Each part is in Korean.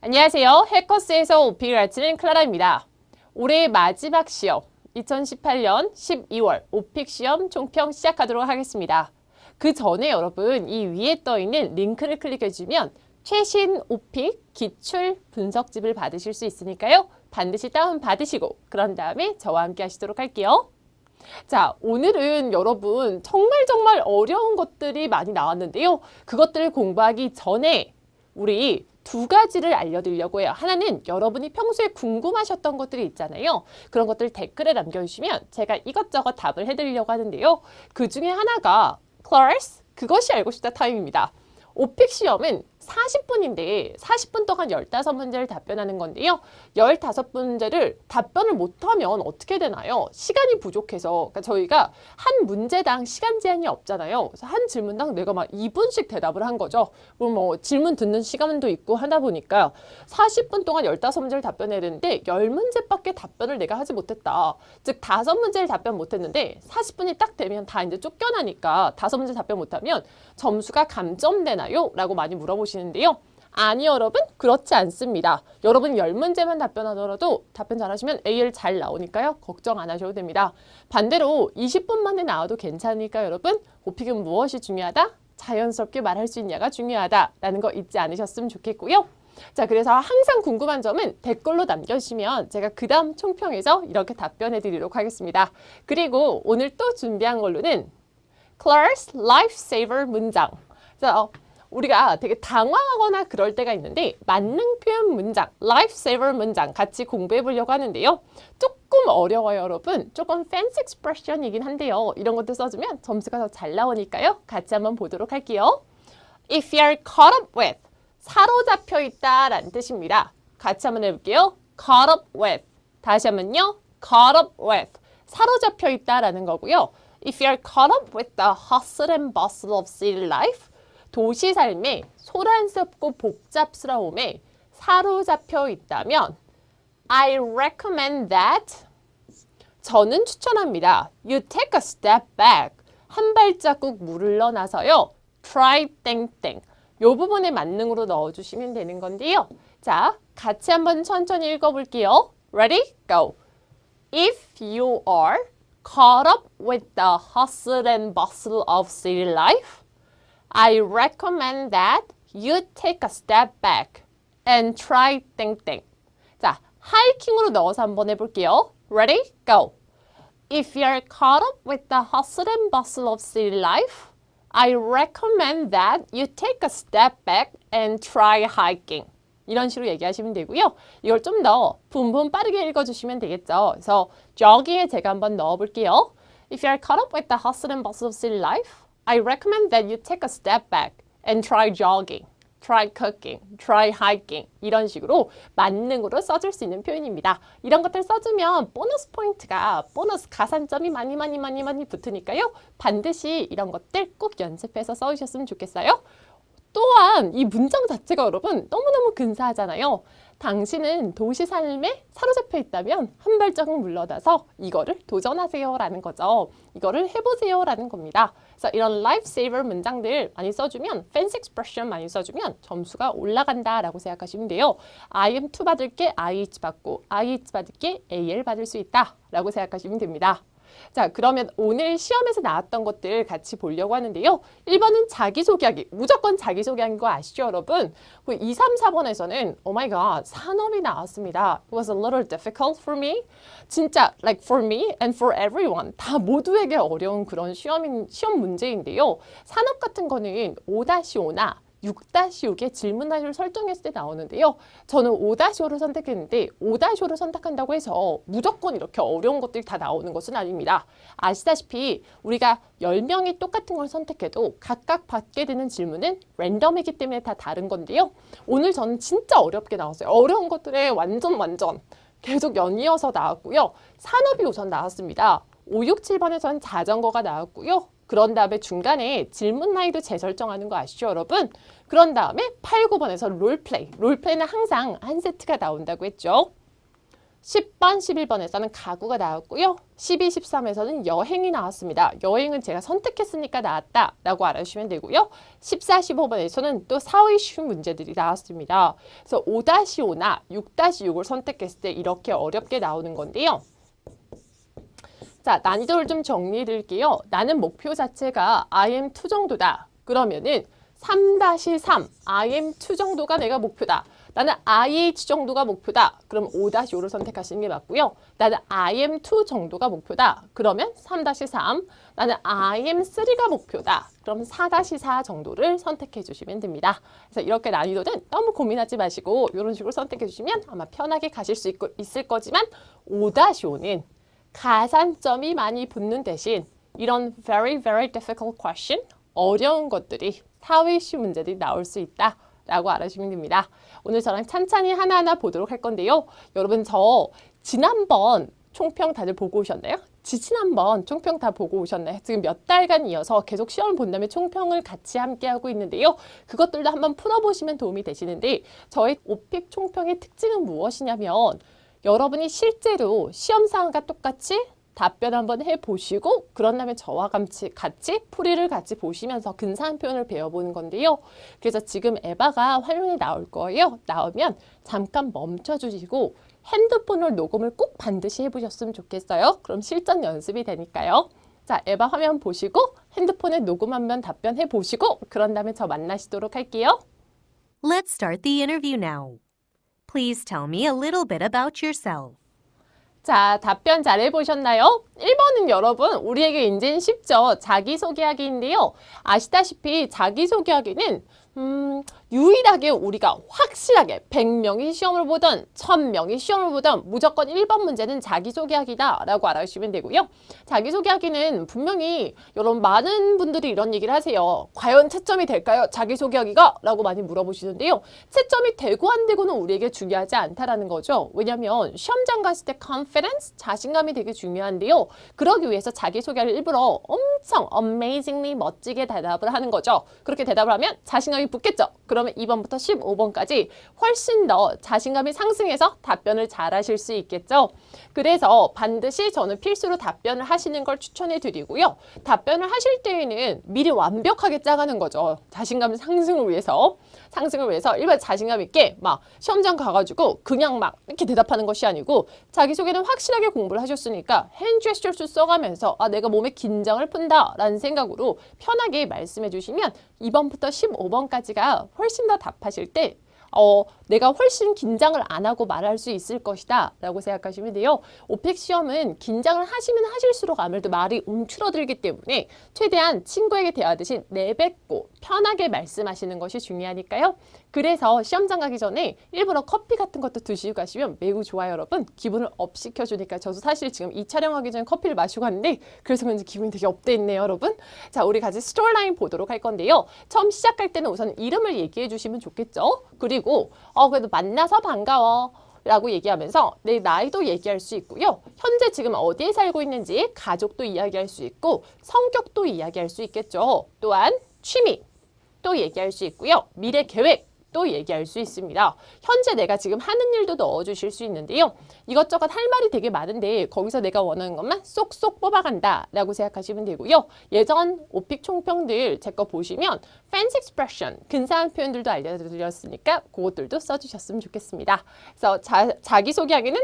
안녕하세요. 해커스에서 오픽을 가르치는 클라라입니다. 올해 마지막 시험 2018년 12월 오픽 시험 총평 시작하도록 하겠습니다. 그 전에 여러분 이 위에 떠 있는 링크를 클릭해 주면 최신 오픽 기출 분석집을 받으실 수 있으니까요. 반드시 다운 받으시고 그런 다음에 저와 함께 하시도록 할게요. 자, 오늘은 여러분 정말 어려운 것들이 많이 나왔는데요. 그것들을 공부하기 전에 우리 두 가지를 알려드리려고 해요. 하나는 여러분이 평소에 궁금하셨던 것들이 있잖아요. 그런 것들 댓글에 남겨주시면 제가 이것저것 답을 해드리려고 하는데요. 그 중에 하나가 클래스 그것이 알고 싶다 타임입니다. 오픽 시험은 40분인데 40분 동안 15문제를 답변하는 건데요. 15문제를 답변을 못하면 어떻게 되나요? 시간이 부족해서 그러니까 저희가 한 문제당 시간 제한이 없잖아요. 그래서 한 질문당 내가 막 2분씩 대답을 한 거죠. 그럼 뭐 질문 듣는 시간도 있고 하다 보니까 40분 동안 15문제를 답변해야 되는데 10문제밖에 답변을 내가 하지 못했다. 즉 5문제를 답변 못했는데 40분이 딱 되면 다 이제 쫓겨나니까 5문제 답변 못하면 점수가 감점되나요? 라고 많이 물어보시는데요. 아니 여러분 그렇지 않습니다. 여러분 10문제만 답변하더라도 답변 잘하시면 AL 잘 나오니까요. 걱정 안 하셔도 됩니다. 반대로 20분 만에 나와도 괜찮으니까 여러분 오픽은 무엇이 중요하다? 자연스럽게 말할 수 있냐가 중요하다라는 거 잊지 않으셨으면 좋겠고요. 자, 그래서 항상 궁금한 점은 댓글로 남겨주시면 제가 그 다음 총평에서 이렇게 답변해 드리도록 하겠습니다. 그리고 오늘 또 준비한 걸로는 Claire's Lifesaver 문장. 그래서 우리가 되게 당황하거나 그럴 때가 있는데 만능 표현 문장, lifesaver 문장 같이 공부해 보려고 하는데요. 조금 어려워요, 여러분. 조금 fancy expression이긴 한데요. 이런 것도 써주면 점수가 더 잘 나오니까요. 같이 한번 보도록 할게요. If you're caught up with, 사로잡혀 있다 라는 뜻입니다. 같이 한번 해볼게요. caught up with. 다시 한번요. caught up with. 사로잡혀 있다 라는 거고요. If you're caught up with the hustle and bustle of city life, 도시 삶의 소란스럽고 복잡스러움에 사로잡혀 있다면 I recommend that 저는 추천합니다. You take a step back 한 발자국 물러나서요. Try 땡땡 요 부분에 만능으로 넣어주시면 되는 건데요. 자, 같이 한번 천천히 읽어볼게요. Ready? Go! If you are caught up with the hustle and bustle of city life I recommend that you take a step back and try 땡땡. 자, 하이킹으로 넣어서 한번 해볼게요. Ready? Go! If you're caught up with the hustle and bustle of city life, I recommend that you take a step back and try hiking. 이런 식으로 얘기하시면 되고요. 이걸 좀 더 분분 빠르게 읽어주시면 되겠죠. 그래서 jogging에 제가 한번 넣어볼게요. If you're caught up with the hustle and bustle of city life, I recommend that you take a step back and try jogging, try cooking, try hiking 이런 식으로 만능으로 써줄 수 있는 표현입니다. 이런 것들 써주면 보너스 포인트가 보너스 가산점이 많이 붙으니까요. 반드시 이런 것들 꼭 연습해서 써주셨으면 좋겠어요. 또한 이 문장 자체가 여러분 너무너무 근사하잖아요. 당신은 도시 삶에 사로잡혀 있다면 한 발자국 물러나서 이거를 도전하세요 라는 거죠. 이거를 해보세요 라는 겁니다. 그래서 이런 lifesaver 문장들 많이 써주면 fancy expression 많이 써주면 점수가 올라간다 라고 생각하시면 돼요. IM2 받을 게 IH 받고 IH 받을 게 AL 받을 수 있다 라고 생각하시면 됩니다. 자, 그러면 오늘 시험에서 나왔던 것들 같이 보려고 하는데요. 1번은 자기소개하기. 무조건 자기소개하는 거 아시죠, 여러분? 2, 3, 4번에서는 oh my god, 산업이 나왔습니다. It was a little difficult for me. 진짜 like for me and for everyone. 다 모두에게 어려운 그런 시험 문제인데요. 산업 같은 거는 5-5나 6-6의 질문하기를 설정했을 때 나오는데요. 저는 5-5를 선택했는데 5-5를 선택한다고 해서 무조건 이렇게 어려운 것들이 다 나오는 것은 아닙니다. 아시다시피 우리가 10명이 똑같은 걸 선택해도 각각 받게 되는 질문은 랜덤이기 때문에 다 다른 건데요. 오늘 저는 진짜 어렵게 나왔어요. 어려운 것들에 완전 계속 연이어서 나왔고요. 산업이 우선 나왔습니다. 5, 6, 7번에서는 자전거가 나왔고요. 그런 다음에 중간에 질문 나이도 재설정하는 거 아시죠, 여러분? 그런 다음에 8, 9번에서 롤플레이. 롤플레이는 항상 한 세트가 나온다고 했죠. 10번, 11번에서는 가구가 나왔고요. 12, 13에서는 여행이 나왔습니다. 여행은 제가 선택했으니까 나왔다 라고 알아주시면 되고요. 14, 15번에서는 또 사회 쉬운 문제들이 나왔습니다. 그래서 5-5나 6-6을 선택했을 때 이렇게 어렵게 나오는 건데요. 자, 난이도를 좀 정리해 드릴게요. 나는 목표 자체가 IM2 정도다. 그러면은 3-3, IM2 정도가 내가 목표다. 나는 IH 정도가 목표다. 그럼 5-5를 선택하시는 게 맞고요. 나는 IM2 정도가 목표다. 그러면 3-3. 나는 IM3가 목표다. 그럼 4-4 정도를 선택해 주시면 됩니다. 그래서 이렇게 난이도는 너무 고민하지 마시고 이런 식으로 선택해 주시면 아마 편하게 가실 수 있을 거지만 5-5는 가산점이 많이 붙는 대신 이런 very difficult question, 어려운 것들이 사회시 문제들이 나올 수 있다 라고 알아주시면 됩니다. 오늘 저랑 찬찬히 하나하나 보도록 할 건데요. 여러분 저 지난번 총평 다들 보고 오셨나요? 지난번 총평 다 보고 오셨나요? 지금 몇 달간 이어서 계속 시험을 본 다음에 총평을 같이 함께 하고 있는데요. 그것들도 한번 풀어보시면 도움이 되시는데 저희 오픽 총평의 특징은 무엇이냐면 여러분이 실제로 시험 상황과 똑같이 답변 한번 해보시고 그런 다음에 저와 같이 풀이를 같이 보시면서 근사한 표현을 배워보는 건데요. 그래서 지금 에바가 화면에 나올 거예요. 나오면 잠깐 멈춰주시고 핸드폰을 녹음을 꼭 반드시 해보셨으면 좋겠어요. 그럼 실전 연습이 되니까요. 자, 에바 화면 보시고 핸드폰에 녹음 한번 답변해 보시고 그런 다음에 저 만나시도록 할게요. Let's start the interview now. Please tell me a little bit about yourself. 자, 답변 잘 해보셨나요? 1번은 여러분, 우리에게 이제는 쉽죠. 자기소개하기인데요. 아시다시피 자기소개하기는 유일하게 우리가 확실하게 100명이 시험을 보던 1000명이 시험을 보던 무조건 1번 문제는 자기소개하기다 라고 알아주시면 되고요. 자기소개하기는 분명히 여러분 많은 분들이 이런 얘기를 하세요. 과연 채점이 될까요? 자기소개하기가? 라고 많이 물어보시는데요. 채점이 되고 안 되고는 우리에게 중요하지 않다라는 거죠. 왜냐하면 시험장 갔을 때 confidence, 자신감이 되게 중요한데요. 그러기 위해서 자기소개를 일부러 엄청 amazingly 멋지게 대답을 하는 거죠. 그렇게 대답을 하면 자신감이 붙겠죠. 그러면 2번부터 15번까지 훨씬 더 자신감이 상승해서 답변을 잘 하실 수 있겠죠. 그래서 반드시 저는 필수로 답변을 하시는 걸 추천해 드리고요. 답변을 하실 때에는 미리 완벽하게 짜가는 거죠. 자신감 상승을 위해서. 일반 자신감 있게 막 시험장 가가지고 그냥 막 이렇게 대답하는 것이 아니고 자기소개는 확실하게 공부를 하셨으니까 핸 제스처를 써가면서 아, 내가 몸에 긴장을 푼다 라는 생각으로 편하게 말씀해 주시면 2번부터 15번까지가 훨씬 더 답하실 때 내가 훨씬 긴장을 안 하고 말할 수 있을 것이다 라고 생각하시면 돼요. 오픽 시험은 긴장을 하시면 하실수록 아무래도 말이 움츠러들기 때문에 최대한 친구에게 대하듯이 내뱉고 편하게 말씀하시는 것이 중요하니까요. 그래서 시험장 가기 전에 일부러 커피 같은 것도 드시고 가시면 매우 좋아요, 여러분. 기분을 업 시켜주니까 저도 사실 지금 이 촬영하기 전에 커피를 마시고 왔는데 그래서 그런지 기분이 되게 업돼 있네요, 여러분. 자, 우리 같이 스토리라인 보도록 할 건데요. 처음 시작할 때는 우선 이름을 얘기해 주시면 좋겠죠. 그리고 그래도 만나서 반가워 라고 얘기하면서 내 나이도 얘기할 수 있고요. 현재 지금 어디에 살고 있는지 가족도 이야기할 수 있고 성격도 이야기할 수 있겠죠. 또한 취미 또 얘기할 수 있고요. 미래 계획 또 얘기할 수 있습니다. 현재 내가 지금 하는 일도 넣어주실 수 있는데요. 이것저것 할 말이 되게 많은데 거기서 내가 원하는 것만 쏙쏙 뽑아간다 라고 생각하시면 되고요. 예전 오픽 총평들 제 거 보시면 fancy expression, 근사한 표현들도 알려드렸으니까 그것들도 써주셨으면 좋겠습니다. 그래서 자기소개하기는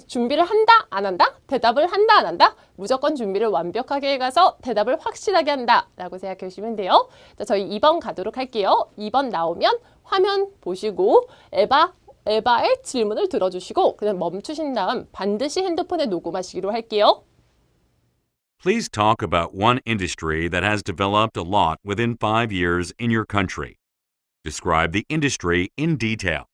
준비를 한다, 안 한다? 대답을 한다, 안 한다? 무조건 준비를 완벽하게 해가서 대답을 확실하게 한다 라고 생각해 주시면 돼요. 자, 저희 2번 가도록 할게요. 2번 나오면 화면 보시고 에바의 질문을 들어주시고 그냥 멈추신 다음 반드시 핸드폰에 녹음하시기로 할게요. Please talk about one industry that has developed a lot within 5 years in your country. Describe the industry in detail.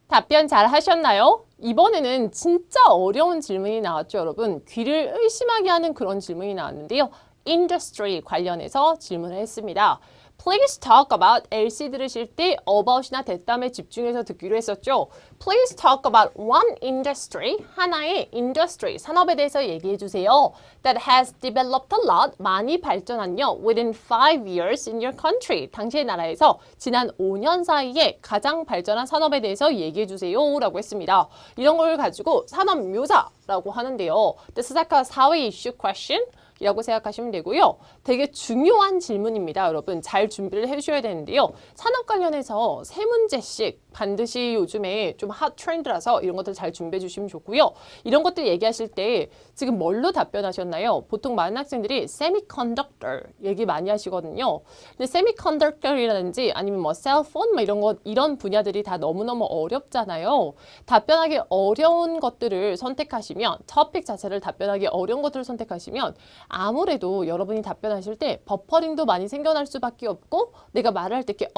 답변 잘 하셨나요? 이번에는 진짜 어려운 질문이 나왔죠, 여러분. 귀를 의심하게 하는 그런 질문이 나왔는데요. industry 관련해서 질문을 했습니다. Please talk about LC 들으실 때 about이나 that다음에 집중해서 듣기로 했었죠. Please talk about one industry, 하나의 industry, 산업에 대해서 얘기해 주세요. That has developed a lot, 많이 발전한요. Within 5 years in your country, 당시의 나라에서 지난 5년 사이에 가장 발전한 산업에 대해서 얘기해 주세요 라고 했습니다. 이런 걸 가지고 산업 묘사라고 하는데요. This is like a 사회 이슈 question. 이라고 생각하시면 되고요. 되게 중요한 질문입니다. 여러분 잘 준비를 해주셔야 되는데요. 산업 관련해서 세 문제씩 반드시 요즘에 좀 핫 트렌드라서 이런 것들 잘 준비해 주시면 좋고요. 이런 것들 얘기하실 때 지금 뭘로 답변하셨나요? 보통 많은 학생들이 semiconductor 얘기 많이 하시거든요. 근데 semiconductor이라든지 아니면 뭐 셀폰 뭐 이런 분야들이 다 너무너무 어렵잖아요. 답변하기 어려운 것들을 선택하시면 토픽 자체를 답변하기 어려운 것들을 선택하시면 아무래도 여러분이 답변하실 때 버퍼링도 많이 생겨날 수밖에 없고 내가 말할 때 이렇게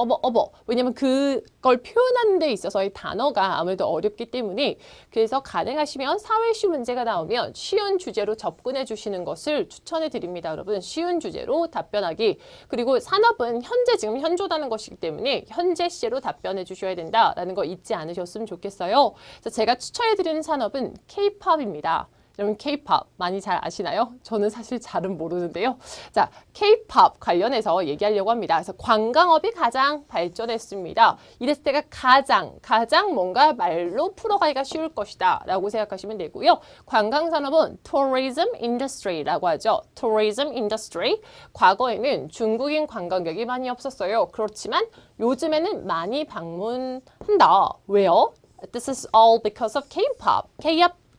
왜냐면 그걸 표현하는 데 있어서의 단어가 아무래도 어렵기 때문에 그래서 가능하시면 사회 이슈 문제가 나오면 쉬운 주제로 접근해 주시는 것을 추천해 드립니다. 여러분 쉬운 주제로 답변하기 그리고 산업은 현재 지금 현조다는 것이기 때문에 현재 시제로 답변해 주셔야 된다라는 거 잊지 않으셨으면 좋겠어요. 그래서 제가 추천해 드리는 산업은 K-팝입니다. 여러분 K-팝 많이 잘 아시나요? 저는 사실 잘은 모르는데요. 자, K-팝 관련해서 얘기하려고 합니다. 그래서 관광업이 가장 발전했습니다. 이랬을 때가 가장 뭔가 말로 풀어가기가 쉬울 것이다 라고 생각하시면 되고요. 관광산업은 tourism industry라고 하죠. tourism industry. 과거에는 중국인 관광객이 많이 없었어요. 그렇지만 요즘에는 많이 방문한다. 왜요? This is all because of K-pop.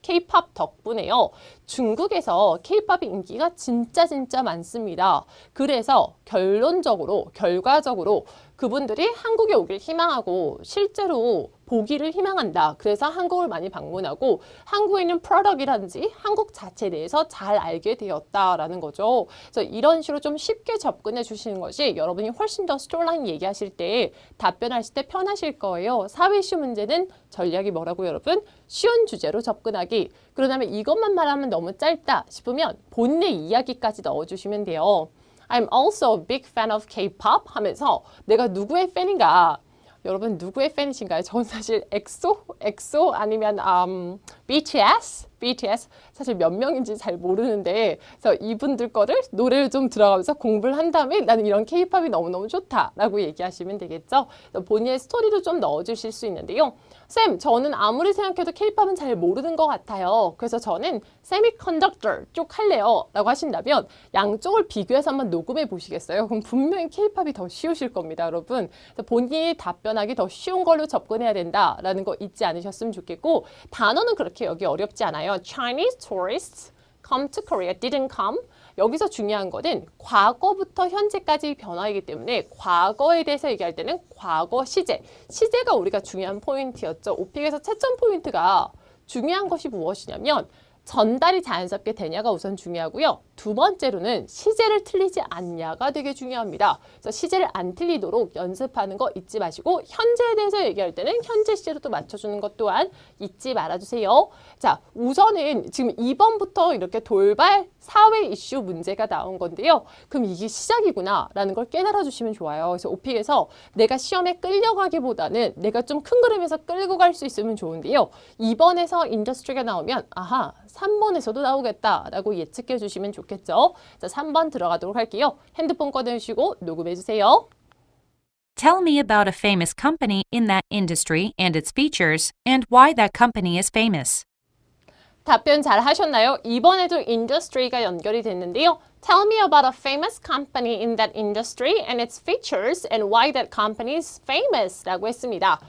K-팝 덕분에요. 중국에서 K-팝의 인기가 진짜 많습니다. 그래서 결과적으로 그분들이 한국에 오길 희망하고 실제로 보기를 희망한다. 그래서 한국을 많이 방문하고 한국에 있는 프로덕트라든지 한국 자체에 대해서 잘 알게 되었다라는 거죠. 그래서 이런 식으로 좀 쉽게 접근해 주시는 것이 여러분이 훨씬 더 스토리라인 얘기하실 때 답변하실 때 편하실 거예요. 사회 이슈 문제는 전략이 뭐라고 여러분? 쉬운 주제로 접근하기. 그러다면 이것만 말하면 너무 짧다 싶으면 본인의 이야기까지 넣어주시면 돼요. I'm also a big fan of K-pop 하면서 내가 누구의 팬인가? 여러분 누구의 팬이신가요? 저는 사실 엑소 아니면 BTS 사실 몇 명인지 잘 모르는데 그래서 이분들 거를 노래를 좀 들어가면서 공부를 한 다음에 나는 이런 K-팝이 너무너무 좋다라고 얘기하시면 되겠죠. 본인의 스토리도 좀 넣어주실 수 있는데요. 쌤, 저는 아무리 생각해도 K-팝은 잘 모르는 것 같아요. 그래서 저는 세미컨덕터 쪽 할래요 라고 하신다면 양쪽을 비교해서 한번 녹음해 보시겠어요? 그럼 분명히 K-팝이 더 쉬우실 겁니다, 여러분. 그래서 본인이 답변하기 더 쉬운 걸로 접근해야 된다라는 거 잊지 않으셨으면 좋겠고 단어는 그렇게 여기 어렵지 않아요. Chinese tourists come to Korea didn't come. 여기서 중요한 것은 과거부터 현재까지 변화이기 때문에 과거에 대해서 얘기할 때는 과거 시제가 우리가 중요한 포인트였죠. 오픽에서 채점 포인트가 중요한 것이 무엇이냐면 전달이 자연스럽게 되냐가 우선 중요하고요. 두 번째로는 시제를 틀리지 않냐가 되게 중요합니다. 그래서 시제를 안 틀리도록 연습하는 거 잊지 마시고 현재에 대해서 얘기할 때는 현재 시제로 또 맞춰주는 것 또한 잊지 말아주세요. 자, 우선은 지금 2번부터 이렇게 돌발 사회 이슈 문제가 나온 건데요. 그럼 이게 시작이구나 라는 걸 깨달아 주시면 좋아요. 그래서 오픽에서 내가 시험에 끌려가기보다는 내가 좀 큰 그림에서 끌고 갈 수 있으면 좋은데요. 2번에서 인더스트리가 나오면 아하 3번에서도 나오겠다라고 예측해 주시면 좋겠죠. 자, 3번 들어가도록 할게요. 핸드폰 꺼내주시고 녹음해 주세요. Tell me about a famous company in that industry and its features and why that company is famous. 답변 잘 하셨나요? 이번에도 인더스트리가 연결이 됐는데요. Tell me about a famous company in that industry and its features and why that company is famous 라고 했습니다.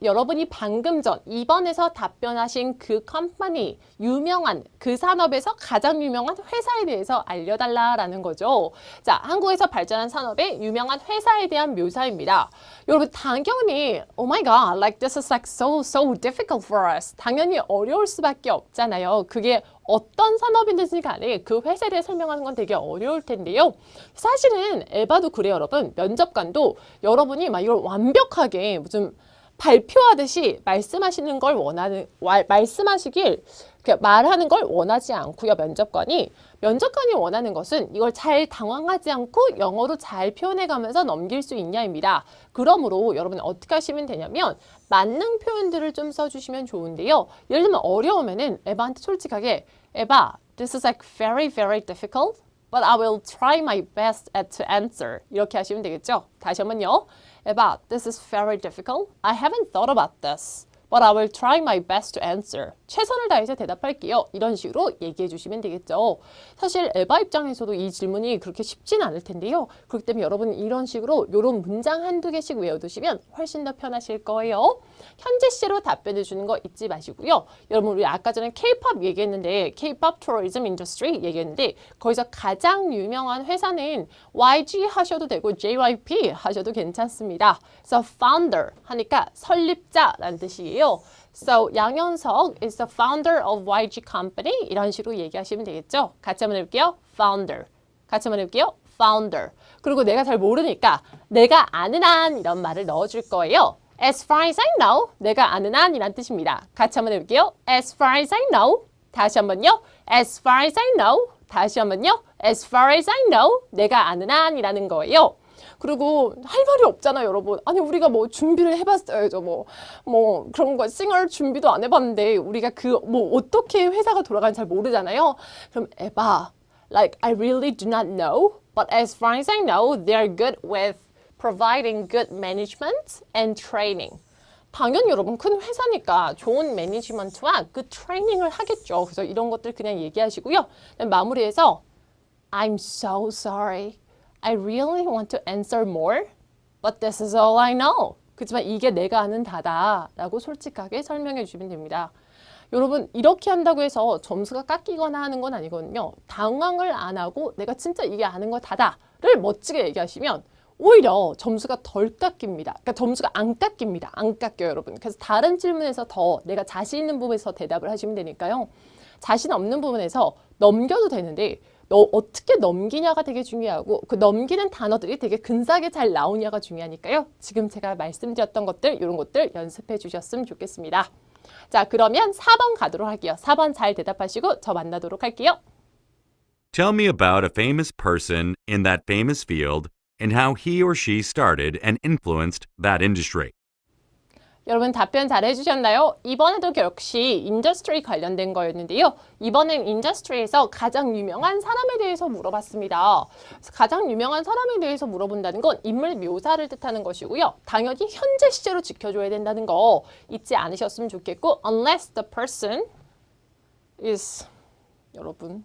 여러분이 방금 전 2번에서 답변하신 그 컴퍼니, 유명한 그 산업에서 가장 유명한 회사에 대해서 알려달라라는 거죠. 자, 한국에서 발전한 산업의 유명한 회사에 대한 묘사입니다. 여러분 당연히 oh my god, like this is like so difficult for us. 당연히 어려울 수밖에 없잖아요. 그게 어떤 산업이든지 간에 그 회사에 대해 설명하는 건 되게 어려울 텐데요. 사실은 에바도 그래요, 여러분. 면접관도 여러분이 막 이걸 완벽하게 무슨 발표하듯이 말씀하시는 걸 말씀하시길 말하는 걸 원하지 않고요. 면접관이 원하는 것은 이걸 잘 당황하지 않고 영어로 잘 표현해가면서 넘길 수 있냐입니다. 그러므로 여러분 어떻게 하시면 되냐면 만능 표현들을 좀 써주시면 좋은데요. 예를 들면 어려우면은 에바한테 솔직하게 에바, this is like very, very difficult. But I will try my best to answer. 이렇게 하시면 되겠죠. 다시 한번요. Eva, this is very difficult. I haven't thought about this. But I will try my best to answer. 최선을 다해서 대답할게요. 이런 식으로 얘기해 주시면 되겠죠. 사실 에바 입장에서도 이 질문이 그렇게 쉽진 않을 텐데요. 그렇기 때문에 여러분 이런 식으로 이런 문장 한두 개씩 외워두시면 훨씬 더 편하실 거예요. 현재 시제로 답변해 주는 거 잊지 마시고요. 여러분 우리 아까 전에 K-pop 얘기했는데 K-pop tourism industry 얘기했는데 거기서 가장 유명한 회사는 YG 하셔도 되고 JYP 하셔도 괜찮습니다. 그래서 founder 하니까 설립자라는 뜻이에요. So 양현석 is the founder of YG company 이런 식으로 얘기하시면 되겠죠. 같이 한번 해볼게요. founder. 같이 한번 해볼게요. founder. 그리고 내가 잘 모르니까 내가 아는 한 이런 말을 넣어줄 거예요. As far as I know, 내가 아는 한 이란 뜻입니다. 같이 한번 해볼게요. As far as I know. 다시 한번요. As far as I know. 다시 한번요. As far as I know. 내가 아는 한 이라는 거예요. 그리고 할 말이 없잖아요, 여러분. 아니 우리가 뭐 준비를 해봤어야죠. 뭐 그런 거 싱얼 준비도 안 해봤는데 우리가 어떻게 회사가 돌아가는지 잘 모르잖아요. 그럼 에바, like I really do not know, but as far as I know, they are good with providing good management and training. 당연히 여러분 큰 회사니까 좋은 매니지먼트와 그 트레이닝을 하겠죠. 그래서 이런 것들 그냥 얘기하시고요. 마무리해서 I'm so sorry. I really want to answer more, but this is all I know. 그렇지만 이게 내가 아는 다다라고 솔직하게 설명해 주시면 됩니다. 여러분 이렇게 한다고 해서 점수가 깎이거나 하는 건 아니거든요. 당황을 안 하고 내가 진짜 이게 아는 거 다다를 멋지게 얘기하시면 오히려 점수가 덜 깎입니다. 그러니까 점수가 안 깎입니다. 안 깎여요, 여러분. 그래서 다른 질문에서 더 내가 자신 있는 부분에서 대답을 하시면 되니까요. 자신 없는 부분에서 넘겨도 되는데 너 어떻게 넘기냐가 되게 중요하고 그 넘기는 단어들이 되게 근사하게 잘 나오냐가 중요하니까요. 지금 제가 말씀드렸던 것들 이런 것들 연습해 주셨으면 좋겠습니다. 자, 그러면 4번 가도록 할게요. 4번 잘 대답하시고 저 만나도록 할게요. Tell me about a famous person in that famous field and how he or she started and influenced that industry. 여러분 답변 잘 해주셨나요? 이번에도 역시 인더스트리 관련된 거였는데요. 이번엔 인더스트리에서 가장 유명한 사람에 대해서 물어봤습니다. 가장 유명한 사람에 대해서 물어본다는 건 인물 묘사를 뜻하는 것이고요. 당연히 현재 시제로 지켜줘야 된다는 거 잊지 않으셨으면 좋겠고 unless the person is 여러분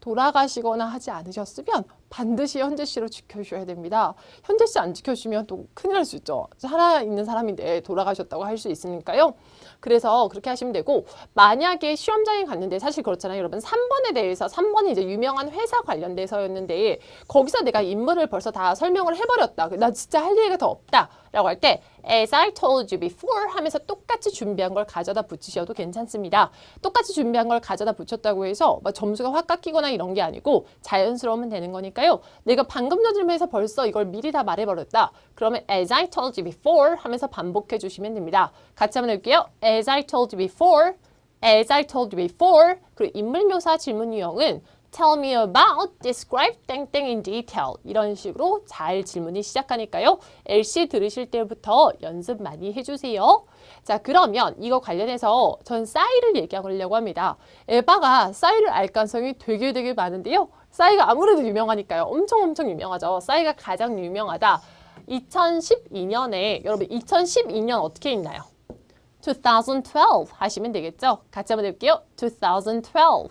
돌아가시거나 하지 않으셨으면 반드시 현재 시로 지켜주셔야 됩니다. 현재 시 안 지켜주시면 또 큰일 날 수 있죠. 살아있는 사람인데 돌아가셨다고 할 수 있으니까요. 그래서 그렇게 하시면 되고 만약에 시험장에 갔는데 사실 그렇잖아요. 여러분 3번에 대해서 3번이 이제 유명한 회사 관련돼서였는데 거기서 내가 인물을 벌써 다 설명을 해버렸다. 나 진짜 할 얘기가 더 없다. 라고 할 때 as I told you before 하면서 똑같이 준비한 걸 가져다 붙이셔도 괜찮습니다. 똑같이 준비한 걸 가져다 붙였다고 해서 막 점수가 확 깎이거나 이런 게 아니고 자연스러우면 되는 거니까요. 내가 방금 전 질문에서 벌써 이걸 미리 다 말해버렸다. 그러면 as I told you before 하면서 반복해 주시면 됩니다. 같이 한번 해볼게요. as I told you before, as I told you before. 그리고 인물묘사 질문 유형은 Tell me about, describe 땡땡 in detail 이런 식으로 잘 질문이 시작하니까요. LC 들으실 때부터 연습 많이 해주세요. 자, 그러면 이거 관련해서 전 싸이를 얘기하려고 합니다. 에바가 싸이를 알 가능성이 되게 많은데요. 싸이가 아무래도 유명하니까요. 엄청 유명하죠. 싸이가 가장 유명하다. 2012년에 여러분 2012년 어떻게 읽나요? 2012 하시면 되겠죠. 같이 한번 해볼게요. 2012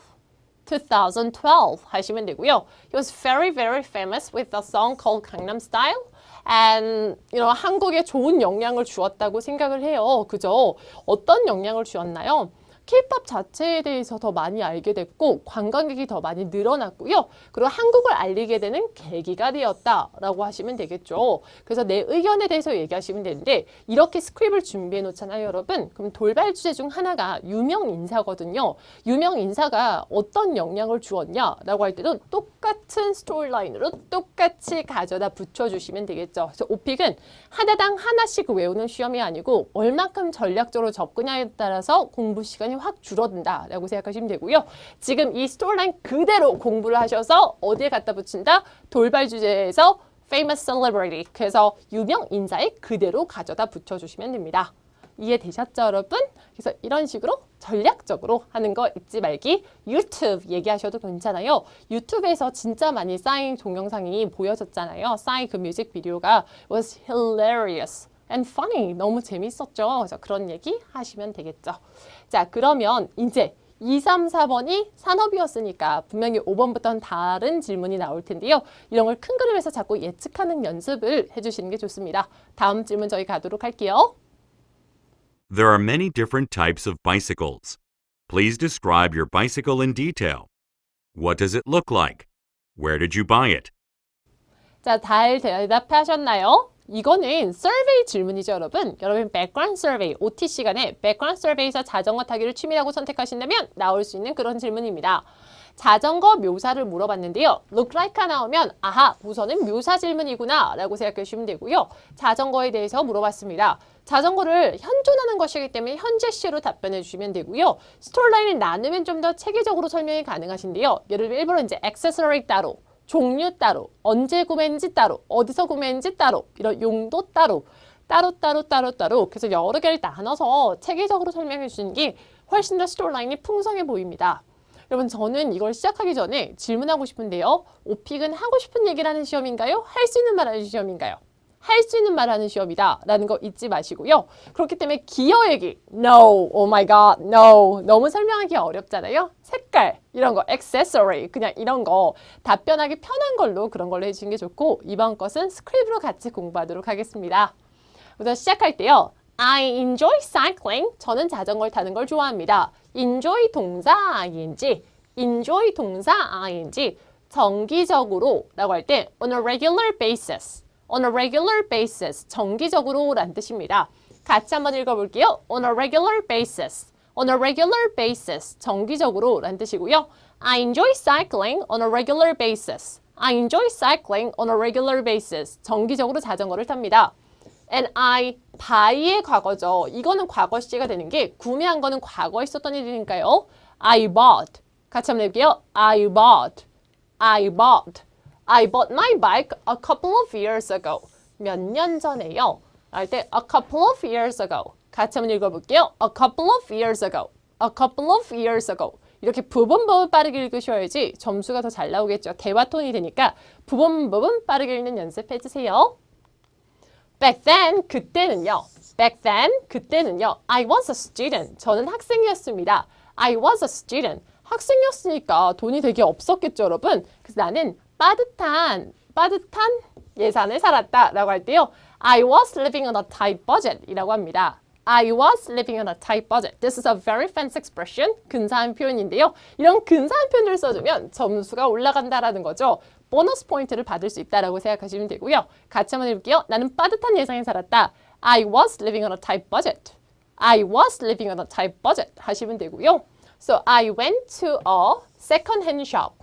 하시면 되고요. He was very famous with a song called Gangnam Style. And, 한국에 좋은 영향을 주었다고 생각을 해요. 그죠? 어떤 영향을 주었나요? K-pop 자체에 대해서 더 많이 알게 됐고 관광객이 더 많이 늘어났고요. 그리고 한국을 알리게 되는 계기가 되었다라고 하시면 되겠죠. 그래서 내 의견에 대해서 얘기하시면 되는데 이렇게 스크립을 준비해 놓잖아요, 여러분. 그럼 돌발 주제 중 하나가 유명 인사거든요. 유명 인사가 어떤 영향을 주었냐라고 할 때도 똑같은 스토리라인으로 똑같이 가져다 붙여주시면 되겠죠. 그래서 오픽은 하나당 하나씩 외우는 시험이 아니고 얼마큼 전략적으로 접근하냐에 따라서 공부 시간이 확 줄어든다라고 생각하시면 되고요. 지금 이 스토리라인 그대로 공부를 하셔서 어디에 갖다 붙인다? 돌발 주제에서 famous celebrity, 그래서 유명 인사에 그대로 가져다 붙여주시면 됩니다. 이해되셨죠, 여러분? 그래서 이런 식으로 전략적으로 하는 거 잊지 말기. 유튜브 얘기하셔도 괜찮아요. 유튜브에서 진짜 많이 싸인 동영상이 보여졌잖아요. 싸인 그 뮤직비디오가 was hilarious and funny. 너무 재밌었죠. 그래서 그런 얘기 하시면 되겠죠. 자, 그러면 이제 2, 3, 4번이 산업이었으니까 분명히 5번부터는 다른 질문이 나올 텐데요. 이런 걸 큰 그림에서 자꾸 예측하는 연습을 해주시는 게 좋습니다. 다음 질문 저희 가도록 할게요. There are many different types of bicycles. Please describe your bicycle in detail. What does it look like? Where did you buy it? 자, 잘 대답하셨나요? 이거는 서베이 질문이죠, 여러분. 여러분 백그라운드 서베이, OT 시간에 백그라운드 서베이에서 자전거 타기를 취미라고 선택하신다면 나올 수 있는 그런 질문입니다. 자전거 묘사를 물어봤는데요. look like가 나오면 아하, 우선은 묘사 질문이구나 라고 생각해 주시면 되고요. 자전거에 대해서 물어봤습니다. 자전거를 현존하는 것이기 때문에 현재 시로 답변해 주시면 되고요. 스토리라인을 나누면 좀 더 체계적으로 설명이 가능하신데요. 예를 들면 일부러 이제 액세서리 따로, 종류 따로, 언제 구매했는지 따로, 어디서 구매했는지 따로, 이런 용도 따로, 따로. 그래서 여러 개를 나눠서 체계적으로 설명해 주시는 게 훨씬 더 스토리라인이 풍성해 보입니다. 여러분, 저는 이걸 시작하기 전에 질문하고 싶은데요. 오픽은 하고 싶은 얘기를 하는 시험인가요? 할 수 있는 말 하는 시험인가요? 할 수 있는 말 하는 시험이다 라는 거 잊지 마시고요. 그렇기 때문에 기어 얘기, no, oh my god, no. 너무 설명하기 어렵잖아요. 색깔, 이런 거, accessory, 그냥 이런 거 답변하기 편한 걸로 그런 걸로 해주시는 게 좋고, 이번 것은 스크립으로 같이 공부하도록 하겠습니다. 우선 시작할 때요. I enjoy cycling. 저는 자전거를 타는 걸 좋아합니다. enjoy 동사 ing, enjoy 동사 ing. 정기적으로 라고 할 때 on a regular basis, on a regular basis, 정기적으로 라는 뜻입니다. 같이 한번 읽어볼게요. on a regular basis, on a regular basis, 정기적으로 라는 뜻이고요. I enjoy cycling on a regular basis. I enjoy cycling on a regular basis. 정기적으로 자전거를 탑니다. And I buy의 과거죠. 이거는 과거 시제가 되는 게 구매한 거는 과거에 있었던 일이니까요. I bought. 같이 한번 해볼게요. I bought. I bought my bike a couple of years ago. 몇 년 전에요. 할 때 a couple of years ago. 같이 한번 읽어볼게요. A couple of years ago. A couple of years ago. 이렇게 부분 빠르게 읽으셔야지 점수가 더 잘 나오겠죠. 대화 톤이 되니까 부분 빠르게 읽는 연습해주세요. Back then, 그때는요. Back then, 그때는요. I was a student. 저는 학생이었습니다. I was a student. 학생이었으니까 돈이 되게 없었겠죠, 여러분. 그래서 나는 빠듯한 예산을 살았다라고 할 때요. I was living on a tight budget 이라고 합니다. I was living on a tight budget. This is a very fancy expression. 근사한 표현인데요. 이런 근사한 표현을 써주면 점수가 올라간다라는 거죠. 보너스 포인트를 받을 수 있다라고 생각하시면 되고요. 같이 한번 해볼게요. 나는 빠듯한 예산에 살았다. I was living on a tight budget. I was living on a tight budget 하시면 되고요. So I went to a second-hand shop.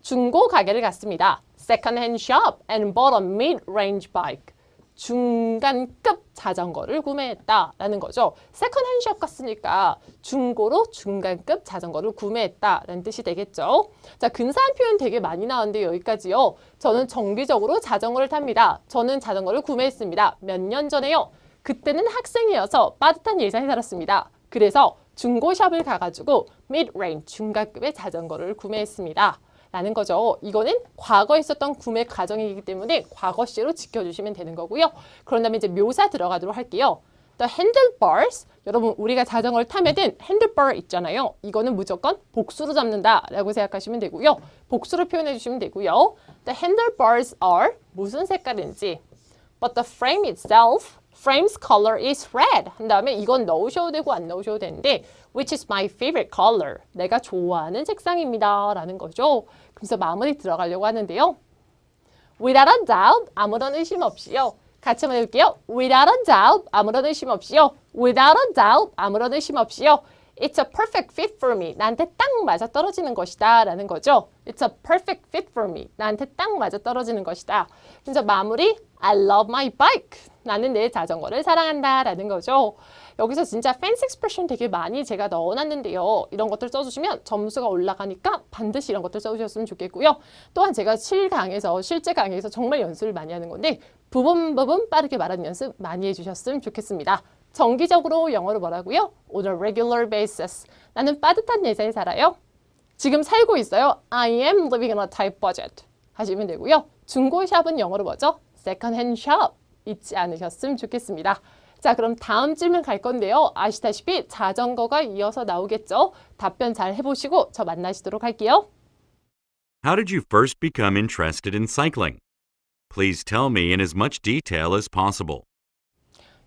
중고 가게를 갔습니다. Second-hand shop and bought a mid-range bike. 중간급 자전거를 구매했다라는 거죠. 세컨핸드 숍 갔으니까 중고로 중간급 자전거를 구매했다라는 뜻이 되겠죠. 자, 근사한 표현 되게 많이 나왔는데 여기까지요. 저는 정기적으로 자전거를 탑니다. 저는 자전거를 구매했습니다. 몇 년 전에요. 그때는 학생이어서 빠듯한 예산에 살았습니다. 그래서 중고샵을 가가지고 mid-range, 중간급의 자전거를 구매했습니다. 라는 거죠. 이거는 과거에 있었던 구매 과정이기 때문에 과거 시로 지켜주시면 되는 거고요. 그런 다음에 이제 묘사 들어가도록 할게요. The handlebars. 여러분, 우리가 자전거를 타면은 handlebar 있잖아요. 이거는 무조건 복수로 잡는다 라고 생각하시면 되고요. 복수로 표현해 주시면 되고요. The handlebars are 무슨 색깔인지. But the frame itself, frame's color is red. 한 다음에 이건 넣으셔도 되고 안 넣으셔도 되는데 which is my favorite color. 내가 좋아하는 색상입니다. 라는 거죠. 그래서 마무리 들어가려고 하는데요. Without a doubt, 아무런 의심 없이요. 같이 한번 해볼게요. Without a doubt, 아무런 의심 없이요. Without a doubt, 아무런 의심 없이요. It's a perfect fit for me. 나한테 딱 맞아 떨어지는 것이다 라는 거죠. It's a perfect fit for me. 나한테 딱 맞아 떨어지는 것이다. 그래서 마무리 I love my bike. 나는 내 자전거를 사랑한다 라는 거죠. 여기서 진짜 fancy expression 되게 많이 제가 넣어놨는데요. 이런 것들 써주시면 점수가 올라가니까 반드시 이런 것들 써주셨으면 좋겠고요. 또한 제가 실제 강의에서 정말 연습을 많이 하는 건데 부분 빠르게 말하는 연습 많이 해주셨으면 좋겠습니다. 정기적으로 영어로 뭐라고요? On a regular basis. 나는 빠듯한 예산에 살아요. 지금 살고 있어요. I am living on a tight budget. 하시면 되고요. 중고샵은 영어로 뭐죠? Second hand shop. 잊지 않으셨으면 좋겠습니다. 자, 그럼 다음 질문 갈 건데요. 아시다시피 자전거가 이어서 나오겠죠? 답변 잘 해보시고 저 만나시도록 할게요. How did you first become interested in cycling? Please tell me in as much detail as possible.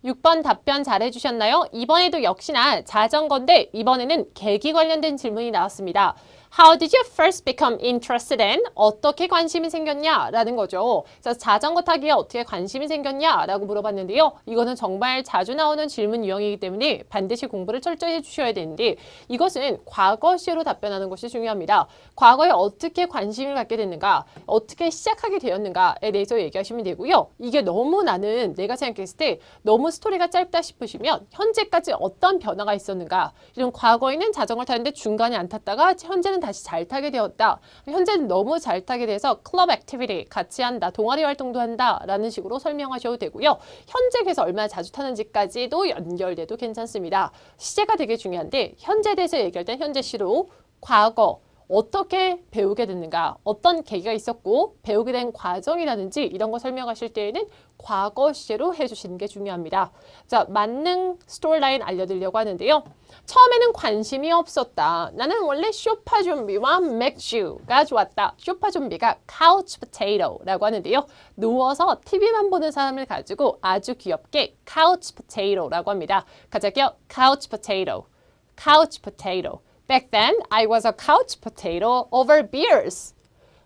6번 답변 잘 해주셨나요? 이번에도 역시나 자전거인데 이번에는 계기 관련된 질문이 나왔습니다. How did you first become interested in? 어떻게 관심이 생겼냐? 라는 거죠. 그래서 자전거 타기에 어떻게 관심이 생겼냐? 라고 물어봤는데요. 이거는 정말 자주 나오는 질문 유형이기 때문에 반드시 공부를 철저히 해주셔야 되는데 이것은 과거 시로 답변하는 것이 중요합니다. 과거에 어떻게 관심을 갖게 됐는가? 어떻게 시작하게 되었는가에 대해서 얘기하시면 되고요. 이게 너무 나는 내가 생각했을 때 너무 스토리가 짧다 싶으시면 현재까지 어떤 변화가 있었는가? 이런 과거에는 자전거를 타는데 중간에 안 탔다가 현재는 다시 잘 타게 되었다. 현재는 너무 잘 타게 돼서 클럽 액티비티 같이 한다. 동아리 활동도 한다. 라는 식으로 설명하셔도 되고요. 현재에서 얼마나 자주 타는지까지도 연결돼도 괜찮습니다. 시제가 되게 중요한데 현재에 대해서 얘기할 땐 현재 시로 과거 어떻게 배우게 됐는가, 어떤 계기가 있었고 배우게 된 과정이라든지 이런 거 설명하실 때에는 과거 시제로 해주시는 게 중요합니다. 자, 만능 스토리라인 알려드리려고 하는데요. 처음에는 관심이 없었다. 나는 원래 쇼파 좀비와 맥주가 좋았다. 쇼파 좀비가 couch potato라고 하는데요. 누워서 TV만 보는 사람을 가지고 아주 귀엽게 couch potato라고 합니다. 가자기요. couch potato, couch potato. Back then, I was a couch potato over beers.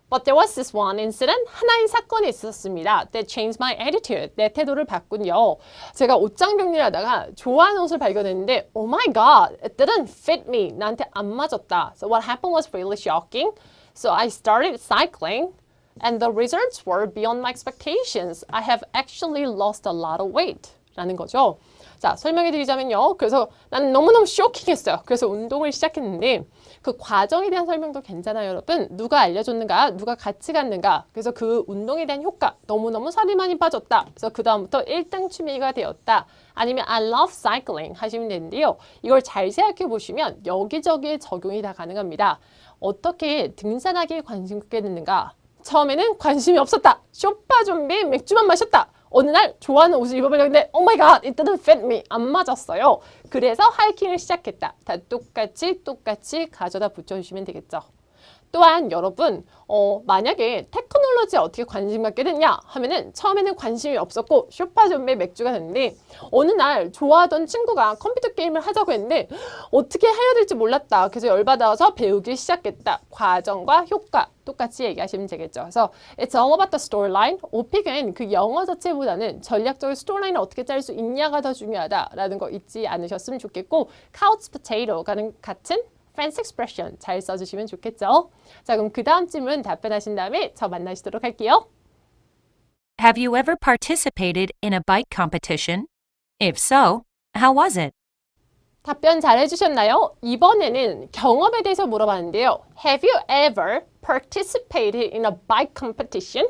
But there was this one incident, 하나의 사건이 있었습니다. That changed my attitude. 내 태도를 바꾼요. 제가 옷장 정리를 하다가 좋아하는 옷을 발견했는데 Oh my god, it didn't fit me. 나한테 안 맞았다. So what happened was really shocking. So I started cycling. And the results were beyond my expectations. I have actually lost a lot of weight. 라는 거죠. 자, 설명해 드리자면요. 그래서 나는 너무너무 쇼킹했어요. 그래서 운동을 시작했는데 그 과정에 대한 설명도 괜찮아요, 여러분. 누가 알려줬는가? 누가 같이 갔는가? 그래서 그 운동에 대한 효과. 너무너무 살이 많이 빠졌다. 그래서 그 다음부터 1등 취미가 되었다. 아니면 I love cycling 하시면 되는데요. 이걸 잘 생각해 보시면 여기저기에 적용이 다 가능합니다. 어떻게 등산하기에 관심 갖게 됐는가? 처음에는 관심이 없었다. 쇼파 좀비 맥주만 마셨다. 어느 날 좋아하는 옷을 입어보려고 했는데 Oh my god, it didn't fit me. 안 맞았어요. 그래서 하이킹을 시작했다. 다 똑같이 가져다 붙여주시면 되겠죠. 또한 여러분 만약에 테크놀로지에 어떻게 관심 갖게 됐냐 하면은 처음에는 관심이 없었고 쇼파 좀비 맥주가 됐는데 어느 날 좋아하던 친구가 컴퓨터 게임을 하자고 했는데 어떻게 해야 될지 몰랐다. 그래서 열받아서 배우기 시작했다. 과정과 효과 똑같이 얘기하시면 되겠죠. 그래서 It's all about the storyline. 오픽은 그 영어 자체보다는 전략적인 스토리라인을 어떻게 짤 수 있냐가 더 중요하다라는 거 잊지 않으셨으면 좋겠고 couch potato가는 같은 fancy expression 잘 써주시면 좋겠죠. 자, 그럼 그 다음 질문 답변하신 다음에 저 만나시도록 할게요. Have you ever participated in a bike competition? If so, how was it? 답변 잘 해주셨나요? 이번에는 경험에 대해서 물어봤는데요. Have you ever participated in a bike competition?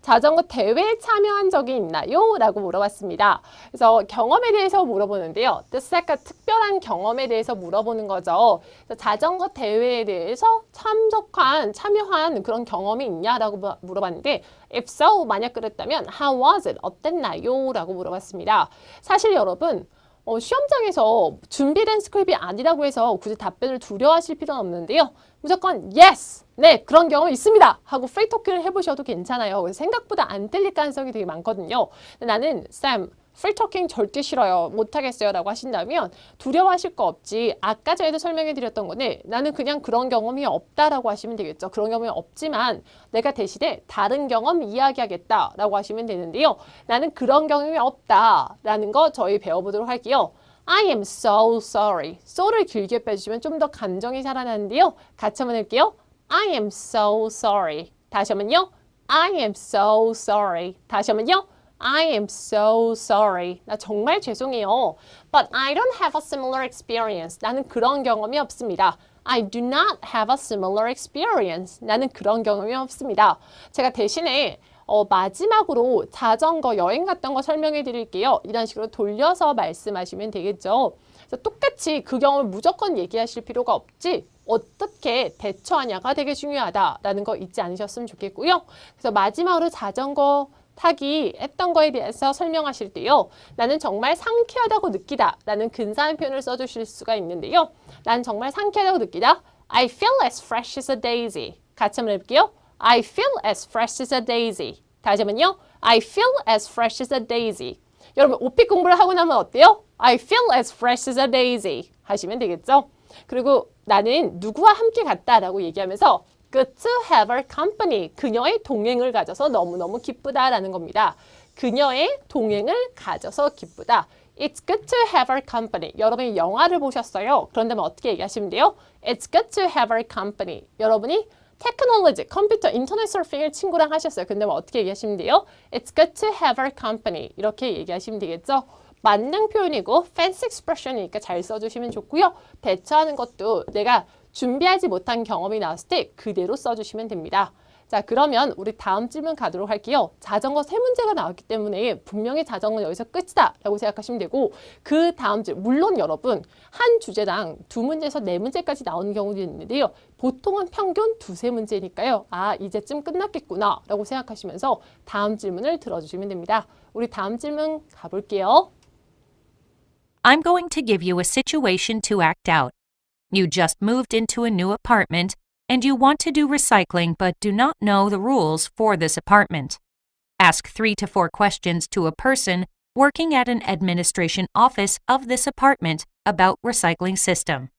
자전거 대회에 참여한 적이 있나요? 라고 물어봤습니다. 그래서 경험에 대해서 물어보는데요. 뜻사가 특별한 경험에 대해서 물어보는 거죠. 자전거 대회에 대해서 참여한 그런 경험이 있냐라고 물어봤는데 If so, 만약 그랬다면 How was it? 어땠나요? 라고 물어봤습니다. 사실 여러분 시험장에서 준비된 스크립이 아니라고 해서 굳이 답변을 두려워하실 필요는 없는데요. 무조건 yes, 네, 그런 경험이 있습니다 하고 프리 토크를 해보셔도 괜찮아요. 그래서 생각보다 안 틀릴 가능성이 되게 많거든요. 나는 쌤, 프리 토킹 절대 싫어요. 못하겠어요 라고 하신다면 두려워하실 거 없지. 아까 전에도 설명해 드렸던 건데 나는 그냥 그런 경험이 없다라고 하시면 되겠죠. 그런 경험이 없지만 내가 대신에 다른 경험 이야기하겠다라고 하시면 되는데요. 나는 그런 경험이 없다라는 거 저희 배워보도록 할게요. I am so sorry. so를 길게 빼주시면 좀 더 감정이 살아나는데요. 같이 한번 해볼게요. I am so sorry. 다시 한번요. I am so sorry. 다시 한번요. I am so sorry. 나 정말 죄송해요. But I don't have a similar experience. 나는 그런 경험이 없습니다. I do not have a similar experience. 나는 그런 경험이 없습니다. 제가 대신에 마지막으로 자전거 여행 갔던 거 설명해 드릴게요. 이런 식으로 돌려서 말씀하시면 되겠죠. 그래서 똑같이 그 경험을 무조건 얘기하실 필요가 없지. 어떻게 대처하냐가 되게 중요하다라는 거 잊지 않으셨으면 좋겠고요. 그래서 마지막으로 자전거 타기 했던 거에 대해서 설명하실 때요. 나는 정말 상쾌하다고 느끼다 라는 근사한 표현을 써주실 수가 있는데요. 난 정말 상쾌하다고 느끼다. I feel as fresh as a daisy. 같이 한번 해볼게요. I feel as fresh as a daisy. 다시 한번요. I feel as fresh as a daisy. 여러분 오픽 공부를 하고 나면 어때요? I feel as fresh as a daisy 하시면 되겠죠? 그리고 나는 누구와 함께 갔다라고 얘기하면서 good to have her company. 그녀의 동행을 가져서 너무너무 기쁘다라는 겁니다. 그녀의 동행을 가져서 기쁘다. It's good to have her company. 여러분이 영화를 보셨어요. 그런다면 어떻게 얘기하시면 돼요? It's good to have her company. 여러분이 테크놀로지, 컴퓨터, 인터넷 서핑을 친구랑 하셨어요. 근데 어떻게 얘기하시면 돼요? It's good to have her company. 이렇게 얘기하시면 되겠죠? 만능 표현이고 fancy expression이니까 잘 써주시면 좋고요. 대처하는 것도 내가 준비하지 못한 경험이 나왔을 때 그대로 써주시면 됩니다. 자, 그러면 우리 다음 질문 가도록 할게요. 자전거 3문제가 나왔기 때문에 분명히 자전거는 여기서 끝이다 라고 생각하시면 되고 그 다음 질문, 물론 여러분 한 주제당 2문제에서 4문제까지 나오는 경우도 있는데요. 보통은 평균 2-3문제니까요. 아, 이제쯤 끝났겠구나 라고 생각하시면서 다음 질문을 들어주시면 됩니다. 우리 다음 질문 가볼게요. I'm going to give you a situation to act out. You just moved into a new apartment and you want to do recycling but do not know the rules for this apartment. Ask 3 to 4 questions to a person working at an administration office of this apartment about recycling system.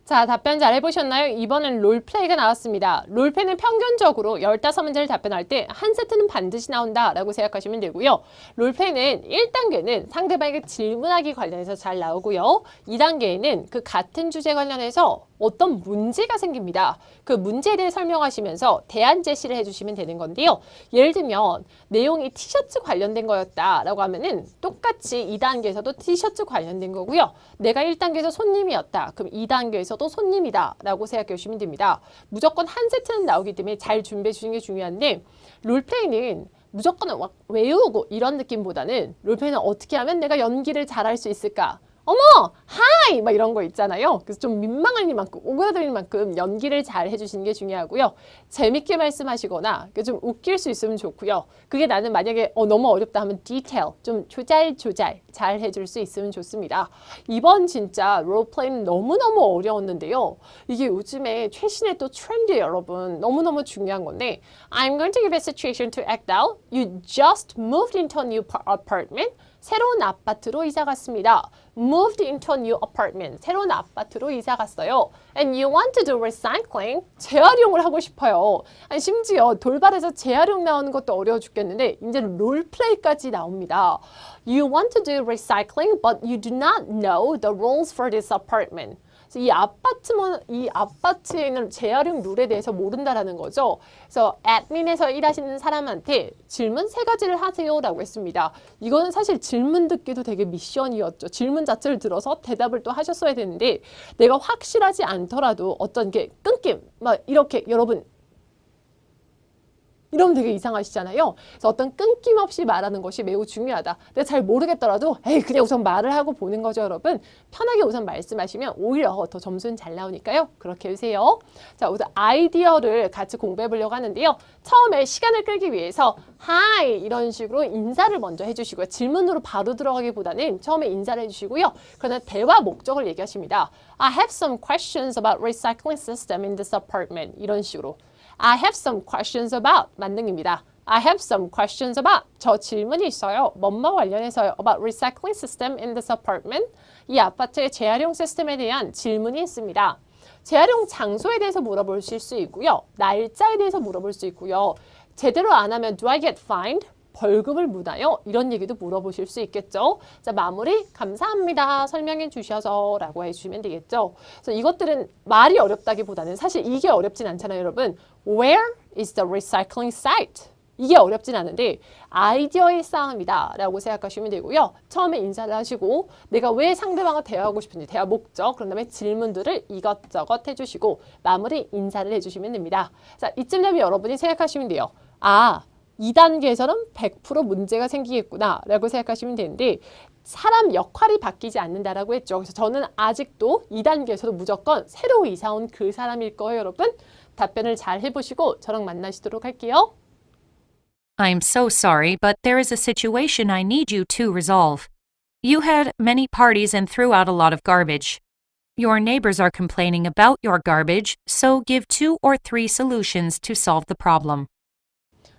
자, 답변 잘 해보셨나요? 이번엔 롤플레이가 나왔습니다. 롤플레이는 평균적으로 15문제를 답변할 때 한 세트는 반드시 나온다 라고 생각하시면 되고요. 롤플레이는 1단계는 상대방에게 질문하기 관련해서 잘 나오고요. 2단계에는 그 같은 주제 관련해서 어떤 문제가 생깁니다. 그 문제에 대해 설명하시면서 대안 제시를 해주시면 되는 건데요. 예를 들면 내용이 티셔츠 관련된 거였다라고 하면은 똑같이 2단계에서도 티셔츠 관련된 거고요. 내가 1단계에서 손님이었다. 그럼 2단계에서도 손님이다 라고 생각해 주시면 됩니다. 무조건 한 세트는 나오기 때문에 잘 준비해 주시는 게 중요한데 롤플레이는 무조건 막 외우고 이런 느낌보다는 롤플레이는 어떻게 하면 내가 연기를 잘할 수 있을까? 어머! 하이! 막 이런 거 있잖아요. 그래서 좀 민망할 만큼, 오그라들 만큼 연기를 잘 해주시는 게 중요하고요. 재밌게 말씀하시거나 좀 웃길 수 있으면 좋고요. 그게 나는 만약에 너무 어렵다 하면 디테일, 좀 조잘조잘 잘 해줄 수 있으면 좋습니다. 이번 진짜 롤플레이는 너무너무 어려웠는데요. 이게 요즘에 최신의 또 트렌드예요, 여러분. 너무너무 중요한 건데 I'm going to give a situation to act out. You just moved into a new apartment. 새로운 아파트로 이사 갔습니다. Moved into a new apartment. 새로운 아파트로 이사 갔어요. And you want to do recycling. 재활용을 하고 싶어요. 아니, 심지어 돌발에서 재활용 나오는 것도 어려워 죽겠는데 이제 롤플레이까지 나옵니다. You want to do recycling, but you do not know the rules for this apartment. 이 아파트에 있는 재활용 룰에 대해서 모른다라는 거죠. 그래서 admin에서 일하시는 사람한테 질문 3가지를 하세요라고 했습니다. 이거는 사실 질문 듣기도 되게 미션이었죠. 질문 자체를 들어서 대답을 또 하셨어야 되는데 내가 확실하지 않더라도 어떤 게 끊김, 막 이렇게 여러분 이러면 되게 이상하시잖아요. 그래서 어떤 끊김없이 말하는 것이 매우 중요하다. 내가 잘 모르겠더라도 에이 그냥 우선 말을 하고 보는 거죠, 여러분. 편하게 우선 말씀하시면 오히려 더 점수는 잘 나오니까요. 그렇게 해주세요. 자, 우선 아이디어를 같이 공부해 보려고 하는데요. 처음에 시간을 끌기 위해서 Hi 이런 식으로 인사를 먼저 해주시고요. 질문으로 바로 들어가기보다는 처음에 인사를 해주시고요. 그러나 대화 목적을 얘기하십니다. I have some questions about recycling system in this apartment. 이런 식으로. I have some questions about 만능입니다. I have some questions about 저 질문이 있어요. 뭐뭐 관련해서요. About recycling system in this apartment. 이 아파트의 재활용 시스템에 대한 질문이 있습니다. 재활용 장소에 대해서 물어보실 수 있고요. 날짜에 대해서 물어볼 수 있고요. 제대로 안 하면 do I get fined? 벌금을 무나요? 이런 얘기도 물어보실 수 있겠죠. 자, 마무리 감사합니다. 설명해 주셔서 라고 해주시면 되겠죠. 그래서 이것들은 말이 어렵다기보다는 사실 이게 어렵진 않잖아요, 여러분. Where is the recycling site? 이게 어렵진 않은데 아이디어의 싸움이다 라고 생각하시면 되고요. 처음에 인사를 하시고 내가 왜 상대방을 대화하고 싶은지 대화 목적 그런 다음에 질문들을 이것저것 해주시고 마무리 인사를 해주시면 됩니다. 자, 이쯤 되면 여러분이 생각하시면 돼요. 아, 2단계에서는 100% 문제가 생기겠구나 라고 생각하시면 되는데 사람 역할이 바뀌지 않는다라고 했죠. 그래서 저는 아직도 2단계에서도 무조건 새로 이사 온 그 사람일 거예요, 여러분. 답변을 잘 해보시고 저랑 만나시도록 할게요. I'm so sorry, but there is a situation I need you to resolve. You had many parties and threw out a lot of garbage. Your neighbors are complaining about your garbage, so give 2 or 3 solutions to solve the problem.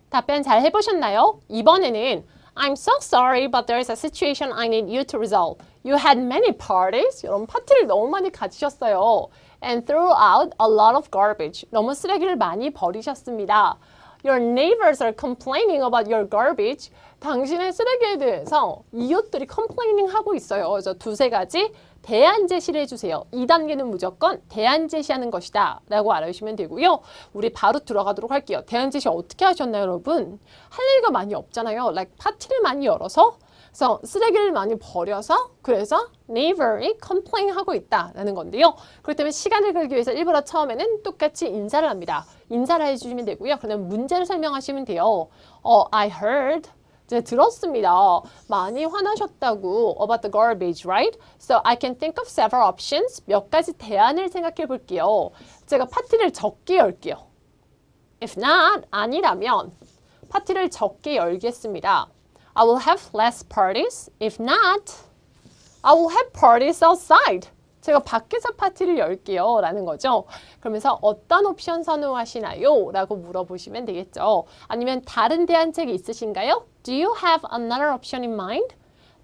답변 잘 해보셨나요? 이번에는 I'm so sorry, but there is a situation I need you to resolve. You had many parties. 여러분 파티를 너무 많이 가지셨어요. And threw out a lot of garbage. 너무 쓰레기를 많이 버리셨습니다. Your neighbors are complaining about your garbage. 당신의 쓰레기에 대해서 이웃들이 complaining 하고 있어요. 그래서 두세 가지 대안 제시를 해주세요. 2단계는 무조건 대안 제시하는 것이다 라고 알아주시면 되고요. 우리 바로 들어가도록 할게요. 대안 제시 어떻게 하셨나요, 여러분? 할 얘기가 많이 없잖아요. like 파티를 많이 열어서 그래서 쓰레기를 많이 버려서 그래서 neighbor이 complain 하고 있다라는 건데요. 그렇기 때문에 시간을 끌기 위해서 일부러 처음에는 똑같이 인사를 합니다. 인사를 해주시면 되고요. 그다음 문제를 설명하시면 돼요. I heard. 이제 들었습니다. 많이 화나셨다고 about the garbage, right? So I can think of several options. 몇 가지 대안을 생각해 볼게요. 제가 파티를 적게 열게요. If not, 아니라면 파티를 적게 열겠습니다. I will have less parties. If not, I will have parties outside. 제가 밖에서 파티를 열게요 라는 거죠. 그러면서 어떤 옵션 선호하시나요? 라고 물어보시면 되겠죠. 아니면 다른 대안책이 있으신가요? Do you have another option in mind?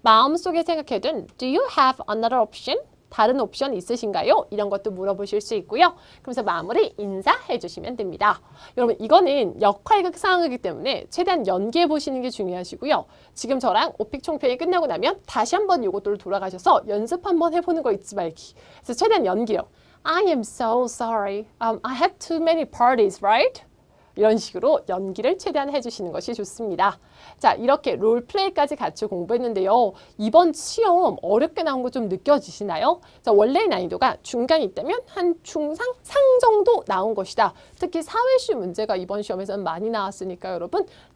마음속에 생각해둔 Do you have another option? 다른 옵션 있으신가요? 이런 것도 물어보실 수 있고요. 그러면서 마무리 인사해 주시면 됩니다. 여러분 이거는 역할극 상황이기 때문에 최대한 연기해 보시는 게 중요하시고요. 지금 저랑 오픽 총평이 끝나고 나면 다시 한번 이것들을 돌아가셔서 연습 한번 해보는 거 잊지 말기. 그래서 최대한 연기요. I am so sorry. I have too many parties, right? 이런 식으로 연기를 최대한 해주시는 것이 좋습니다. 자, 이렇게 롤플레이까지 같이 공부했는데요. 이번 시험 어렵게 나온 거 좀 느껴지시나요? 자, 원래의 난이도가 중간이 있다면 한 중상, 상 정도 나온 것이다. 특히 사회시 문제가 이번 시험에서는 많이 나왔으니까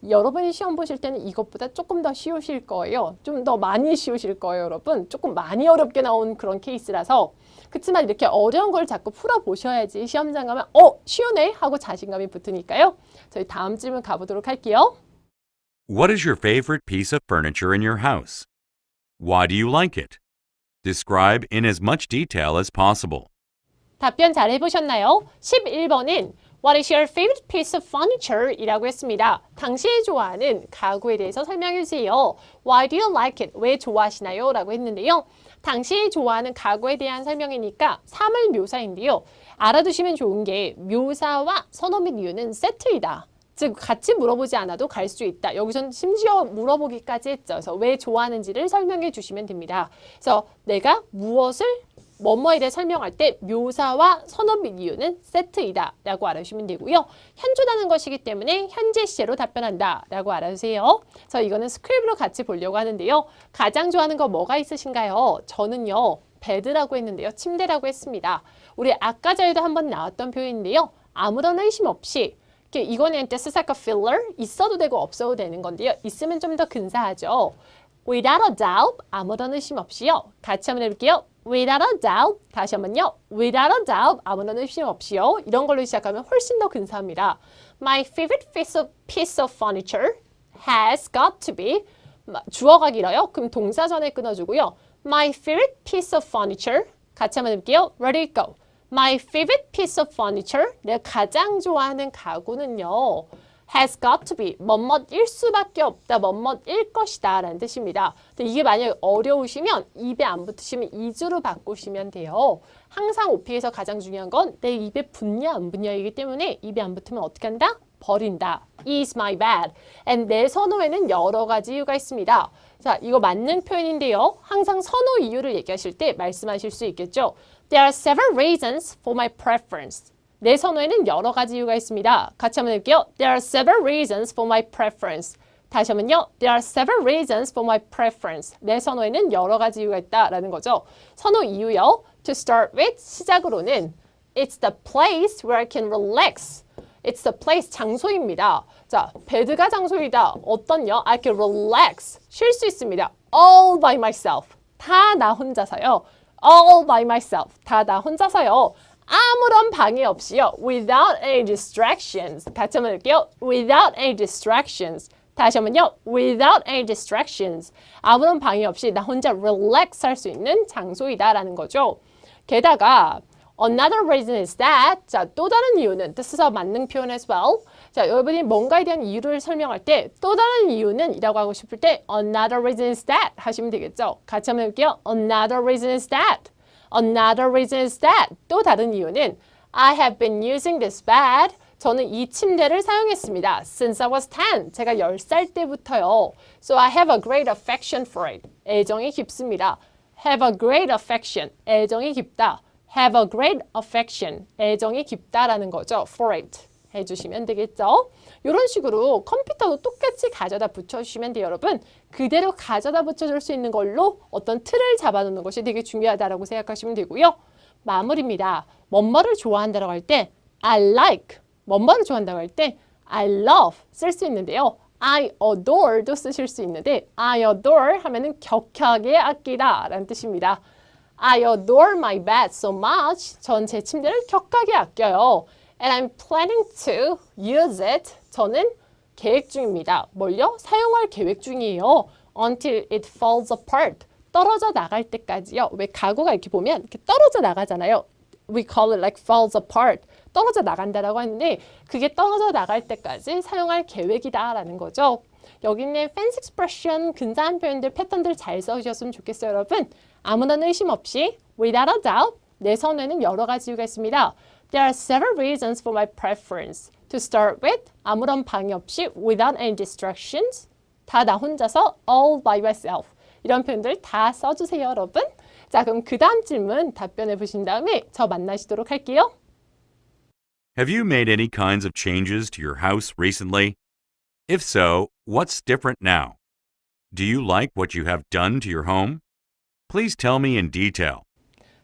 여러분이 시험 보실 때는 이것보다 조금 더 쉬우실 거예요. 좀 더 많이 쉬우실 거예요, 여러분. 조금 많이 어렵게 나온 그런 케이스라서. 그렇지만 이렇게 어려운 걸 자꾸 풀어보셔야지 시험장 가면 쉬우네 하고 자신감이 붙으니까요. 저희 다음 질문 가보도록 할게요. What is your favorite piece of furniture in your house? Why do you like it? Describe in as much detail as possible. 답변 잘 해보셨나요? 11번은 What is your favorite piece of furniture? 이라고 했습니다. 당신이 좋아하는 가구에 대해서 설명해 주세요. Why do you like it? 왜 좋아하시나요? 라고 했는데요. 당신이 좋아하는 가구에 대한 설명이니까 사물 묘사인데요. 알아두시면 좋은 게 묘사와 선호 및 이유는 세트이다. 즉 같이 물어보지 않아도 갈 수 있다. 여기선 심지어 물어보기까지 했죠. 그래서 왜 좋아하는지를 설명해 주시면 됩니다. 그래서 내가 무엇을 뭐뭐에 대해 설명할 때 묘사와 선호 및 이유는 세트이다 라고 알아주시면 되고요. 현조라는 것이기 때문에 현재 시제로 답변한다 라고 알아주세요. 그래서 이거는 스크립으로 같이 보려고 하는데요. 가장 좋아하는 거 뭐가 있으신가요? 저는요. 베드라고 했는데요. 침대라고 했습니다. 우리 아까 전에도 한번 나왔던 표현인데요. 아무런 의심 없이 이거는 this is like a filler. 있어도 되고 없어도 되는 건데요. 있으면 좀 더 근사하죠. Without a doubt. 아무런 의심 없이요. 같이 한번 해볼게요. Without a doubt. 다시 한번요. Without a doubt. 아무런 의심 없이요. 이런 걸로 시작하면 훨씬 더 근사합니다. My favorite piece of furniture has got to be. 주어가 길어요. 그럼 동사 전에 끊어주고요. My favorite piece of furniture. 같이 한번 해볼게요. Ready, go. My favorite piece of furniture. 내가 가장 좋아하는 가구는요. has got to be. 뭐뭐일 수밖에 없다. 뭐뭐일 것이다. 라는 뜻입니다. 근데 이게 만약에 어려우시면 입에 안 붙으시면 이주로 바꾸시면 돼요. 항상 오픽에서 가장 중요한 건 내 입에 붙냐 안 붙냐이기 때문에 입에 안 붙으면 어떻게 한다? 버린다. is my bad. and 내 선호에는 여러 가지 이유가 있습니다. 자, 이거 맞는 표현인데요. 항상 선호 이유를 얘기하실 때 말씀하실 수 있겠죠. There are several reasons for my preference. 내 선호에는 여러 가지 이유가 있습니다. 같이 한번 해볼게요. There are several reasons for my preference. 다시 한번요. There are several reasons for my preference. 내 선호에는 여러 가지 이유가 있다라는 거죠. 선호 이유요. To start with, 시작으로는 It's the place where I can relax. It's the place, 장소입니다. 자, 베드가 장소이다. 어떤요? I can relax. 쉴 수 있습니다. All by myself. 다 나 혼자서요. All by myself. 다 나 혼자서요. 아무런 방해 없이요. Without any distractions. 같이 한번 할게요. Without any distractions. 다시 한번요. Without any distractions. 아무런 방해 없이 나 혼자 relax 할 수 있는 장소이다라는 거죠. 게다가 Another reason is that. 자, 또 다른 이유는 This is a 만능 표현 as well. 자, 여러분이 뭔가에 대한 이유를 설명할 때 또 다른 이유는 이라고 하고 싶을 때 Another reason is that 하시면 되겠죠. 같이 한번 해볼게요. Another reason is that. Another reason is that. 또 다른 이유는 I have been using this bed. 저는 이 침대를 사용했습니다. Since I was 10. 제가 10살 때부터요. So I have a great affection for it. 애정이 깊습니다. Have a great affection. 애정이 깊다. Have a great affection. 애정이 깊다라는 거죠. For it. 해주시면 되겠죠. 이런 식으로 컴퓨터도 똑같이 가져다 붙여주시면 돼요, 여러분. 그대로 가져다 붙여줄 수 있는 걸로 어떤 틀을 잡아놓는 것이 되게 중요하다라고 생각하시면 되고요. 마무리입니다. 뭐뭐를 좋아한다라고 할 때 I like. 뭐뭐를 좋아한다고 할 때 I love 쓸 수 있는데요. I adore도 쓰실 수 있는데 I adore 하면은 격하게 아끼다 라는 뜻입니다. I adore my bed so much. 전 제 침대를 격하게 아껴요. And I'm planning to use it. 저는 계획 중입니다. 뭘요? 사용할 계획 중이에요. Until it falls apart. 떨어져 나갈 때까지요. 왜 가구가 이렇게 보면 이렇게 떨어져 나가잖아요. We call it like falls apart. 떨어져 나간다라고 하는데 그게 떨어져 나갈 때까지 사용할 계획이다라는 거죠. 여기 있는 fancy expression, 근사한 표현들, 패턴들 잘 써주셨으면 좋겠어요, 여러분. 아무런 의심 없이 without a doubt, 내 선호에는 여러 가지 이유가 있습니다. There are several reasons for my preference. To start with, 아무런 방해 없이 without any distractions, 다 나 혼자서 all by myself. 이런 표현들 다 써주세요, 여러분. 자, 그럼 그 다음 질문 답변해 보신 다음에 저 만나시도록 할게요. Have you made any kinds of changes to your house recently? If so, what's different now? Do you like what you have done to your home? Please tell me in detail.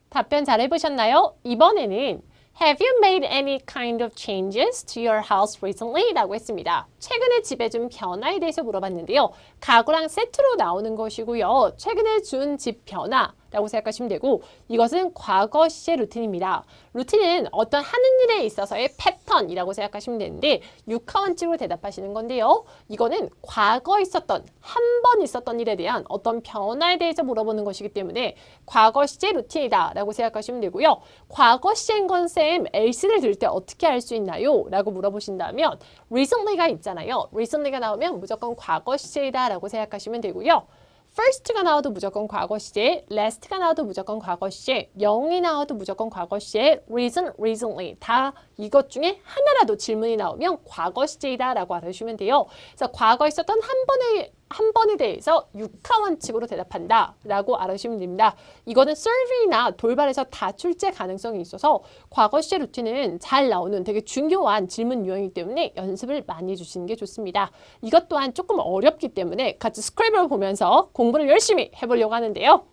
답변 잘 해보셨나요? 이번에는 Have you made any kind of changes to your house recently? 라고 했습니다. 최근에 집에 준 변화에 대해서 물어봤는데요. 가구랑 세트로 나오는 것이고요. 최근에 준 집 변화라고 생각하시면 되고 이것은 과거 시제 루틴입니다. 루틴은 어떤 하는 일에 있어서의 패턴이라고 생각하시면 되는데 육하원칙으로 대답하시는 건데요. 이거는 과거에 있었던, 한 번 있었던 일에 대한 어떤 변화에 대해서 물어보는 것이기 때문에 과거 시제 루틴이다 라고 생각하시면 되고요. 과거 시제인 건 쌤, else를 들 때 어떻게 할 수 있나요? 라고 물어보신다면 recently가 있잖아요. recently가 나오면 무조건 과거 시제이다 라고 생각하시면 되고요. first가 나와도 무조건 과거 시제, last가 나와도 무조건 과거 시제, 영이 나와도 무조건 과거 시제, reason, recently 다 이것 중에 하나라도 질문이 나오면 과거 시제이다 라고 알아주시면 돼요. 그래서 과거에 있었던 한 번에 대해서 육하원칙으로 대답한다 라고 알아주시면 됩니다. 이거는 survey나 돌발에서 다 출제 가능성이 있어서 과거 시제 루틴은 잘 나오는 되게 중요한 질문 유형이기 때문에 연습을 많이 해주시는 게 좋습니다. 이것 또한 조금 어렵기 때문에 같이 스크랩을 보면서 공부를 열심히 해보려고 하는데요.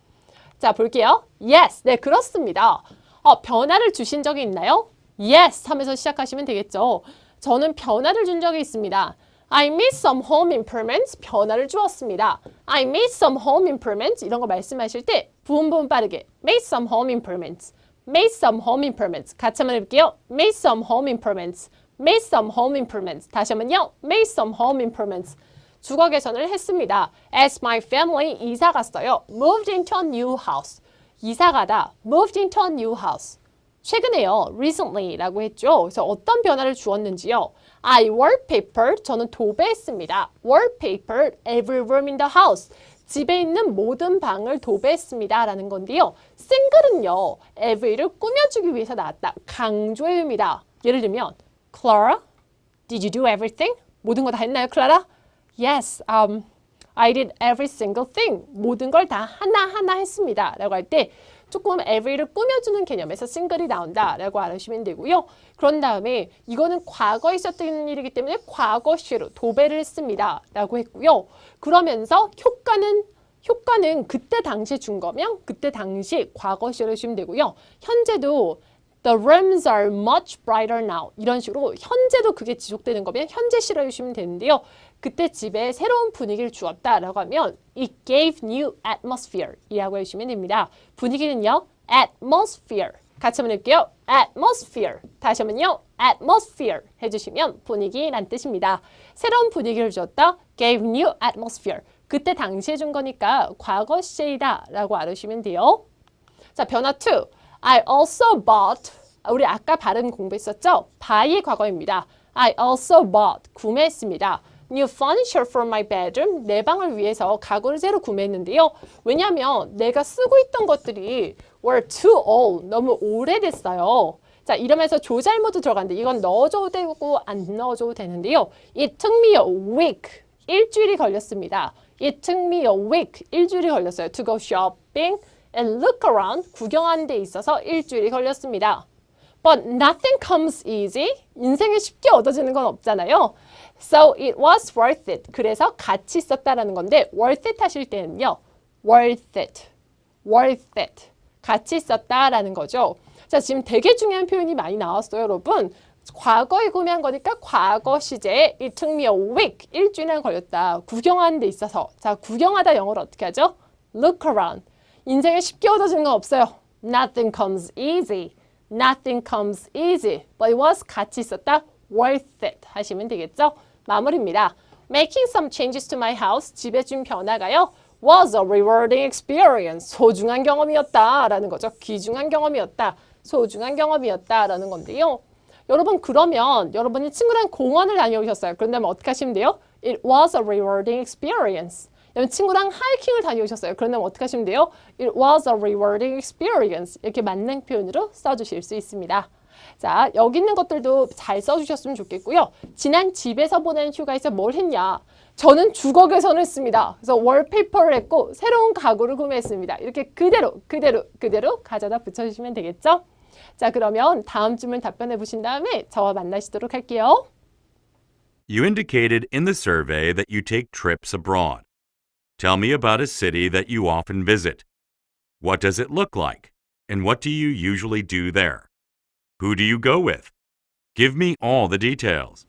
자, 볼게요. Yes, 네, 그렇습니다. 변화를 주신 적이 있나요? Yes 하면서 시작하시면 되겠죠. 저는 변화를 준 적이 있습니다. I made some home improvements. 변화를 주었습니다. I made some home improvements. 이런 거 말씀하실 때 부분 빠르게 made some home improvements. made some home improvements. 같이 한번 해볼게요. made some home improvements. made some home improvements. 다시 한번요. made some home improvements. 주거 개선을 했습니다. As my family 이사 갔어요. moved into a new house. 이사 가다 moved into a new house. 최근에요. recently라고 했죠. 그래서 어떤 변화를 주었는지요. I wallpapered. 저는 도배했습니다. wallpapered every room in the house. 집에 있는 모든 방을 도배했습니다. 라는 건데요. 싱글은요. every를 꾸며주기 위해서 나왔다. 강조의 의미다. 예를 들면 Clara, Did you do everything? 모든 거 다 했나요, 클라라? Yes, I did every single thing. 모든 걸 다 하나하나 했습니다. 라고 할 때 조금 every를 꾸며주는 개념에서 single이 나온다 라고 알아주시면 되고요. 그런 다음에 이거는 과거에 있었던 일이기 때문에 과거시로 도배를 했습니다. 라고 했고요. 그러면서 효과는 그때 당시에 준 거면 그때 당시 과거시로 해주시면 되고요. 현재도 The rooms are much brighter now. 이런 식으로 현재도 그게 지속되는 거면 현재시로 해주시면 되는데요. 그때 집에 새로운 분위기를 주었다라고 하면 It gave new atmosphere 이라고 해주시면 됩니다. 분위기는요. atmosphere. 같이 한번 해볼게요. atmosphere. 다시 한번요. atmosphere 해주시면 분위기란 뜻입니다. 새로운 분위기를 주었다. gave new atmosphere. 그때 당시에 준 거니까 과거 시제이다 라고 알아주시면 돼요. 자, 변화 2. I also bought. 우리 아까 발음 공부했었죠? buy의 과거입니다. I also bought. 구매했습니다. New furniture for my bedroom. 내 방을 위해서 가구를 새로 구매했는데요. 왜냐하면 내가 쓰고 있던 것들이 were too old. 너무 오래됐어요. 자, 이러면서 조잘 모드 들어갔는데 이건 넣어줘도 되고 안 넣어줘도 되는데요. It took me a week. 일주일이 걸렸습니다. It took me a week. 일주일이 걸렸어요. To go shopping and look around. 구경하는 데 있어서 일주일이 걸렸습니다. But nothing comes easy. 인생에 쉽게 얻어지는 건 없잖아요. So it was worth it. 그래서 가치 있었다라는 건데 worth it 하실 때는요. worth it. worth it. 가치 있었다라는 거죠. 자, 지금 되게 중요한 표현이 많이 나왔어요, 여러분. 과거에 구매한 거니까 과거 시제에 it took me a week. 일주일이나 걸렸다. 구경하는 데 있어서. 자, 구경하다 영어로 어떻게 하죠? look around. 인생에 쉽게 얻어지는 건 없어요. Nothing comes easy. Nothing comes easy. But it was 가치 있었다. worth it 하시면 되겠죠? 마무리입니다. Making some changes to my house. 집에 준 변화가요. was a rewarding experience. 소중한 경험이었다라는 거죠. 귀중한 경험이었다. 소중한 경험이었다라는 건데요. 여러분 그러면 여러분이 친구랑 공원을 다녀오셨어요. 그런다면 어떻게 하시면 돼요? It was a rewarding experience. 여러분 친구랑 하이킹을 다녀오셨어요. 그런다면 어떻게 하시면 돼요? It was a rewarding experience. 이렇게 맞는 표현으로 써주실 수 있습니다. 자, 여기 있는 것들도 잘 써주셨으면 좋겠고요. 지난 집에서 보낸 휴가에서 뭘 했냐? 저는 주거 개선을 했습니다. 그래서 월페이퍼를 했고 새로운 가구를 구매했습니다. 이렇게 그대로 가져다 붙여주시면 되겠죠? 자, 그러면 다음 질문 답변해 보신 다음에 저와 만나시도록 할게요. You indicated in the survey that you take trips abroad. Tell me about a city that you often visit. What does it look like? And what do you usually do there? Who do you go with? Give me all the details.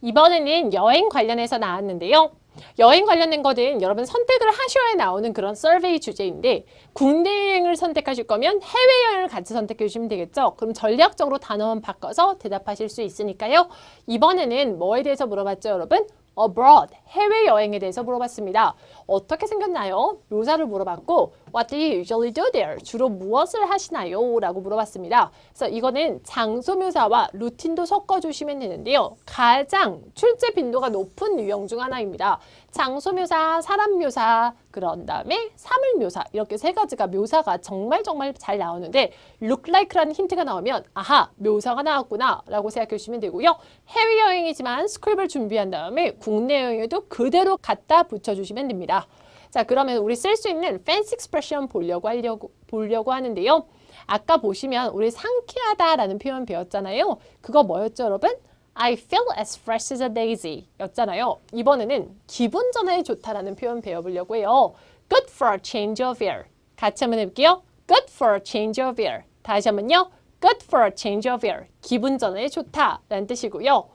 이번에는 여행 관련해서 나왔는데요. 여행 관련된 것은 여러분 선택을 하셔야 나오는 그런 서베이 주제인데 국내 여행을 선택하실 거면 해외여행을 같이 선택해 주시면 되겠죠. 그럼 전략적으로 단어만 바꿔서 대답하실 수 있으니까요. 이번에는 뭐에 대해서 물어봤죠, 여러분? abroad, 해외여행에 대해서 물어봤습니다. 어떻게 생겼나요? 묘사를 물어봤고 What do you usually do there? 주로 무엇을 하시나요? 라고 물어봤습니다. 그래서 이거는 장소 묘사와 루틴도 섞어주시면 되는데요. 가장 출제 빈도가 높은 유형 중 하나입니다. 장소 묘사, 사람 묘사, 그런 다음에 사물 묘사 이렇게 세 가지가 묘사가 정말 잘 나오는데 look like라는 힌트가 나오면 아하, 묘사가 나왔구나 라고 생각해 주시면 되고요. 해외여행이지만 스크립을 준비한 다음에 국내 여행에도 그대로 갖다 붙여주시면 됩니다. 자, 그러면 우리 쓸 수 있는 fancy expression 보려고 하는데요. 아까 보시면 우리 상쾌하다라는 표현 배웠잖아요. 그거 뭐였죠, 여러분? I feel as fresh as a daisy 였잖아요. 이번에는 기분 전환이 좋다라는 표현 배워보려고 해요. Good for a change of air. 같이 한번 해볼게요. Good for a change of air. 다시 한번요. Good for a change of air. 기분 전환이 좋다라는 뜻이고요.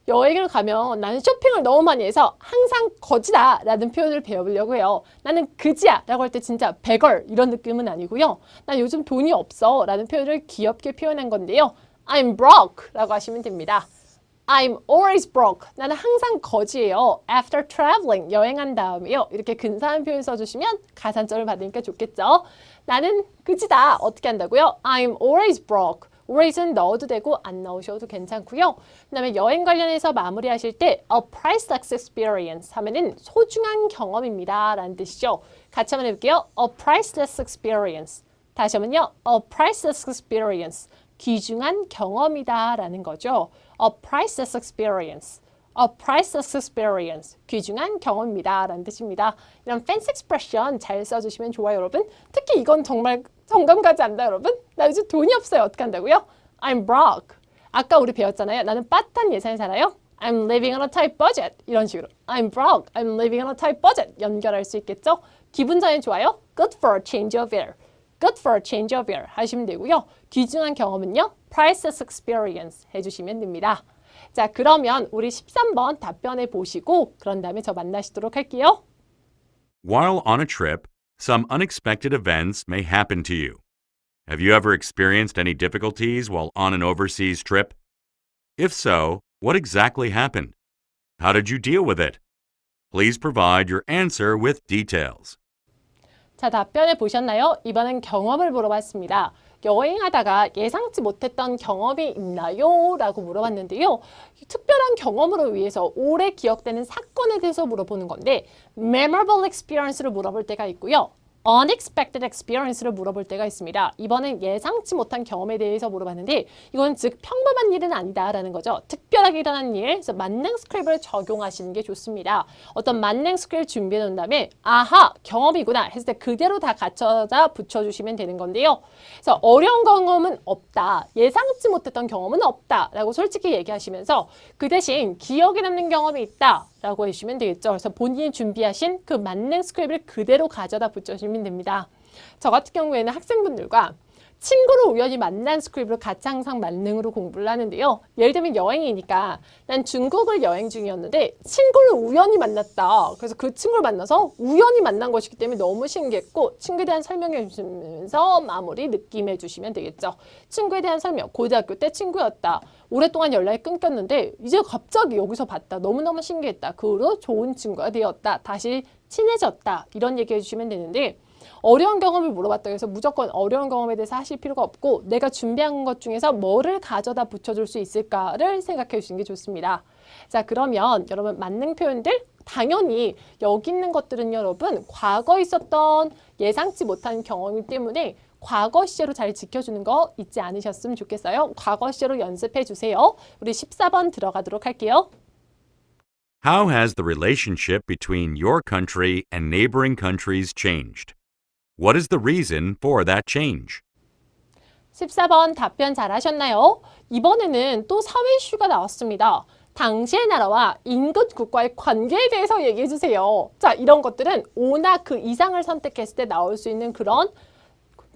여행을 가면 나는 쇼핑을 너무 많이 해서 항상 거지다 라는 표현을 배워보려고 해요. 나는 그지야 라고 할 때 진짜 베걸 이런 느낌은 아니고요. 나 요즘 돈이 없어 라는 표현을 귀엽게 표현한 건데요. I'm broke 라고 하시면 됩니다. I'm always broke. 나는 항상 거지예요. After traveling. 여행한 다음에요. 이렇게 근사한 표현 써주시면 가산점을 받으니까 좋겠죠. 나는 그지다. 어떻게 한다고요? I'm always broke. always는 넣어도 되고 안 넣으셔도 괜찮고요. 그 다음에 여행 관련해서 마무리하실 때 a priceless experience 하면은 소중한 경험입니다. 라는 뜻이죠. 같이 한번 해볼게요. a priceless experience. 다시 한번요. a priceless experience. 귀중한 경험이다 라는 거죠. A priceless experience. A priceless experience. 귀중한 경험입니다 라는 뜻입니다. 이런 fancy expression 잘 써주시면 좋아요, 여러분. 특히 이건 정말 정감 가지 않나, 여러분? 나 요즘 돈이 없어요. 어떻게 한다고요? I'm broke. 아까 우리 배웠잖아요. 나는 빠듯한 예산에 살아요. I'm living on a tight budget. 이런 식으로. I'm broke. I'm living on a tight budget. 연결할 수 있겠죠? 기분 전에 좋아요. Good for a change of air. Good for a change of air 하시면 되고요. 귀중한 경험은요. Priceless experience 해주시면 됩니다. 자, 그러면 우리 13번 답변해 보시고 그런 다음에 저 만나시도록 할게요. While on a trip, some unexpected events may happen to you. Have you ever experienced any difficulties while on an overseas trip? If so, what exactly happened? How did you deal with it? Please provide your answer with details. 자, 답변해 보셨나요? 이번엔 경험을 물어봤습니다. 여행하다가 예상치 못했던 경험이 있나요? 라고 물어봤는데요. 특별한 경험으로 위해서 오래 기억되는 사건에 대해서 물어보는 건데 memorable experience를 물어볼 때가 있고요. unexpected experience를 물어볼 때가 있습니다. 이번엔 예상치 못한 경험에 대해서 물어봤는데 이건 즉 평범한 일은 아니다라는 거죠. 특별하게 일어난 일, 그래서 만능 스크립을 적용하시는 게 좋습니다. 어떤 만능 스크립 준비해 놓은 다음에 아하, 경험이구나 했을 때 그대로 다 갖춰다 붙여주시면 되는 건데요. 그래서 어려운 경험은 없다, 예상치 못했던 경험은 없다 라고 솔직히 얘기하시면서 그 대신 기억에 남는 경험이 있다 라고 해주시면 되겠죠. 그래서 본인이 준비하신 그 만능 스크립을 그대로 가져다 붙여주시면 됩니다. 저 같은 경우에는 학생분들과 친구를 우연히 만난 스크립을 같이 항상 만능으로 공부를 하는데요. 예를 들면 여행이니까 난 중국을 여행 중이었는데 친구를 우연히 만났다. 그래서 그 친구를 만나서 우연히 만난 것이기 때문에 너무 신기했고 친구에 대한 설명해 주시면서 마무리 느낌해 주시면 되겠죠. 친구에 대한 설명, 고등학교 때 친구였다. 오랫동안 연락이 끊겼는데 이제 갑자기 여기서 봤다. 너무너무 신기했다. 그 후로 좋은 친구가 되었다. 다시 친해졌다. 이런 얘기 해주시면 되는데 어려운 경험을 물어봤다고 해서 무조건 어려운 경험에 대해서 하실 필요가 없고 내가 준비한 것 중에서 뭐를 가져다 붙여줄 수 있을까를 생각해 주시는 게 좋습니다. 자, 그러면 여러분 만능 표현들 당연히 여기 있는 것들은 여러분 과거에 있었던 예상치 못한 경험이기 때문에 과거 시제로 잘 지켜주는 거 잊지 않으셨으면 좋겠어요. 과거 시제로 연습해 주세요. 우리 14번 들어가도록 할게요. How has the relationship between your country and neighboring countries changed? What is the reason for that change? 14번 답변 잘 하셨나요? 이번에는 또 사회 이슈가 나왔습니다. 당시의 나라와 인근 국가의 관계에 대해서 얘기해 주세요. 자, 이런 것들은 5나 그 이상을 선택했을 때 나올 수 있는 그런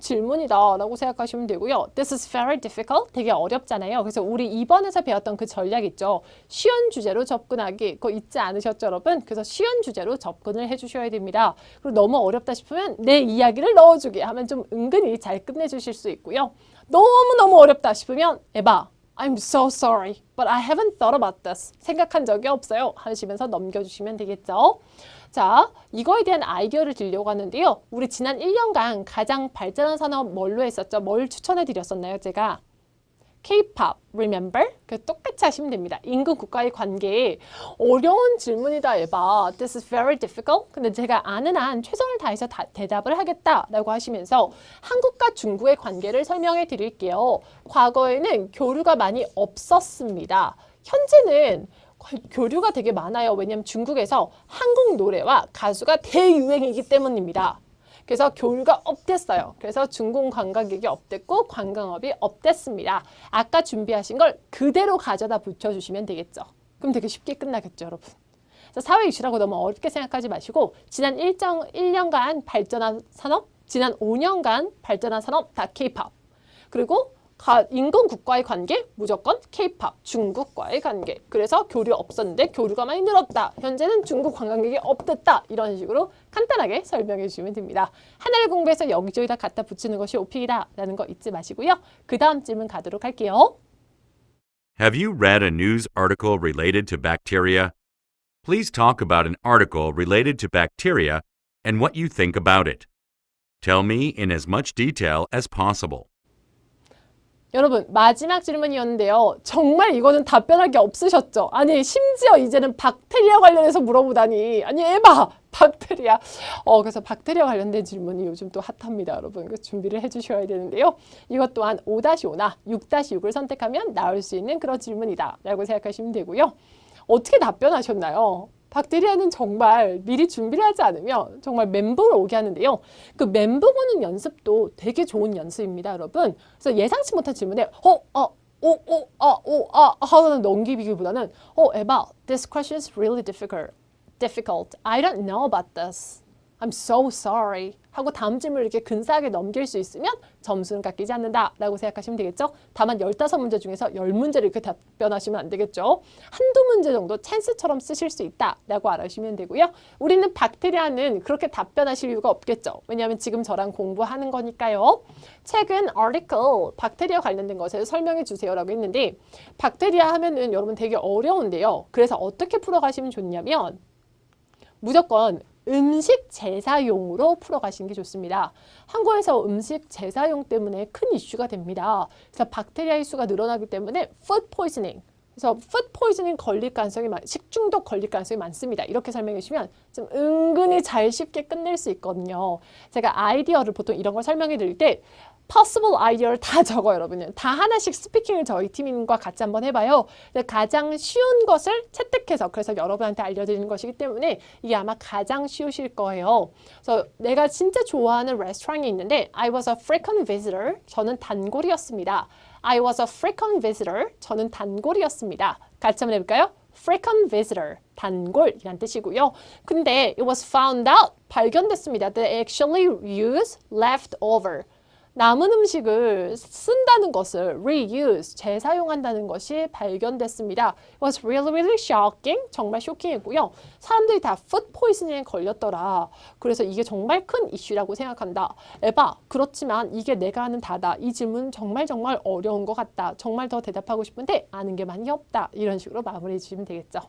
질문이다 라고 생각하시면 되고요. This is very difficult. 되게 어렵잖아요. 그래서 우리 이번에서 배웠던 그 전략 있죠. 쉬운 주제로 접근하기. 그거 잊지 않으셨죠, 여러분? 그래서 쉬운 주제로 접근을 해주셔야 됩니다. 그리고 너무 어렵다 싶으면 내 이야기를 넣어주기 하면 좀 은근히 잘 끝내주실 수 있고요. 너무너무 어렵다 싶으면 에바, I'm so sorry, but I haven't thought about this. 생각한 적이 없어요. 하시면서 넘겨주시면 되겠죠. 자, 이거에 대한 아이디어를 드리려고 하는데요. 우리 지난 1년간 가장 발전한 산업 뭘로 했었죠? 뭘 추천해 드렸었나요, 제가? K-pop, remember? 그 똑같이 하시면 됩니다. 인근 국가의 관계에 어려운 질문이다, 에바. This is very difficult. 근데 제가 아는 한 최선을 다해서 대답을 하겠다라고 하시면서 한국과 중국의 관계를 설명해 드릴게요. 과거에는 교류가 많이 없었습니다. 현재는 교류가 되게 많아요. 왜냐하면 중국에서 한국 노래와 가수가 대유행이기 때문입니다. 그래서 교류가 업됐어요. 그래서 중국 관광객이 업됐고 관광업이 업됐습니다. 아까 준비하신 걸 그대로 가져다 붙여주시면 되겠죠. 그럼 되게 쉽게 끝나겠죠, 여러분. 사회 이슈라고 너무 어렵게 생각하지 마시고 지난 1년간 발전한 산업, 지난 5년간 발전한 산업 다 K-pop. 그리고 인근 국가의 관계 무조건 K-pop, 중국과의 관계. 그래서 교류 없었는데 교류가 많이 늘었다. 현재는 중국 관광객이 없댔다. 이런 식으로 간단하게 설명해 주시면 됩니다. 하나를 공부해서 여기저기 다 갖다 붙이는 것이 오픽이다라는 거 잊지 마시고요. 그 다음 질문 가도록 할게요. Have you read a news article related to bacteria? Please talk about an article related to bacteria and what you think about it. Tell me in as much detail as possible. 여러분 마지막 질문이었는데요. 정말 이거는 답변할 게 없으셨죠? 아니 심지어 이제는 박테리아 관련해서 물어보다니. 아니 에바 박테리아. 그래서 박테리아 관련된 질문이 요즘 또 핫합니다, 여러분. 그래서 준비를 해주셔야 되는데요. 이것 또한 5-5나 6-6을 선택하면 나올 수 있는 그런 질문이다 라고 생각하시면 되고요. 어떻게 답변하셨나요? 박테리아는 정말 미리 준비를 하지 않으면 정말 멘붕을 오게 하는데요. 그 멘붕 오는 연습도 되게 좋은 연습입니다, 여러분. 그래서 예상치 못한 질문에 하고는 넘기기보다는 에바, this question is really difficult. I don't know about this. I'm so sorry. 하고 다음 질문을 이렇게 근사하게 넘길 수 있으면 점수는 깎이지 않는다 라고 생각하시면 되겠죠. 다만 15문제 중에서 10문제를 이렇게 답변하시면 안 되겠죠. 한두 문제 정도 찬스처럼 쓰실 수 있다 라고 알아주시면 되고요. 우리는 박테리아는 그렇게 답변하실 이유가 없겠죠. 왜냐하면 지금 저랑 공부하는 거니까요. 최근 article, 박테리아 관련된 것을 설명해 주세요 라고 했는데 박테리아 하면은 여러분 되게 어려운데요. 그래서 어떻게 풀어가시면 좋냐면 무조건 음식 재사용으로 풀어가시는 게 좋습니다. 한국에서 음식 재사용 때문에 큰 이슈가 됩니다. 그래서 박테리아의 수가 늘어나기 때문에 food poisoning, 그래서 food poisoning 걸릴 가능성이 식중독 걸릴 가능성이 많습니다. 이렇게 설명해 주시면 좀 은근히 잘 쉽게 끝낼 수 있거든요. 제가 아이디어를 보통 이런 걸 설명해 드릴 때 possible 아이디어를 다 적어요, 여러분. 다 하나씩 스피킹을 저희 팀과 같이 한번 해봐요. 가장 쉬운 것을 채택해서 그래서 여러분한테 알려드리는 것이기 때문에 이게 아마 가장 쉬우실 거예요. 그래서 내가 진짜 좋아하는 레스토랑이 있는데 I was a frequent visitor. 저는 단골이었습니다. I was a frequent visitor. 저는 단골이었습니다. 같이 한번 해볼까요? frequent visitor, 단골이란 뜻이고요. 근데 it was found out, 발견됐습니다. They actually use leftover. 남은 음식을 쓴다는 것을 reuse, 재사용한다는 것이 발견됐습니다. It was really shocking. 정말 쇼킹했고요. 사람들이 다 food poisoning에 걸렸더라. 그래서 이게 정말 큰 이슈라고 생각한다. 에바, 그렇지만 이게 내가 아는 다다. 이 질문 정말 어려운 것 같다. 정말 더 대답하고 싶은데 아는 게 많이 없다. 이런 식으로 마무리해 주시면 되겠죠.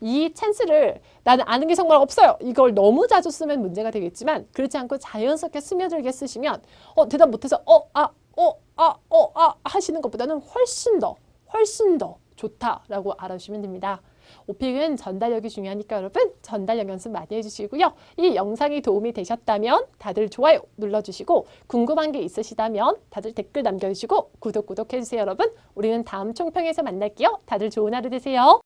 이 찬스를 나는 아는 게 정말 없어요. 이걸 너무 자주 쓰면 문제가 되겠지만 그렇지 않고 자연스럽게 스며들게 쓰시면 대답 못해서 하시는 것보다는 훨씬 더 좋다라고 알아주시면 됩니다. 오픽은 전달력이 중요하니까 여러분 전달력 연습 많이 해주시고요. 이 영상이 도움이 되셨다면 다들 좋아요 눌러주시고 궁금한 게 있으시다면 다들 댓글 남겨주시고 구독해주세요. 여러분 우리는 다음 총평에서 만날게요. 다들 좋은 하루 되세요.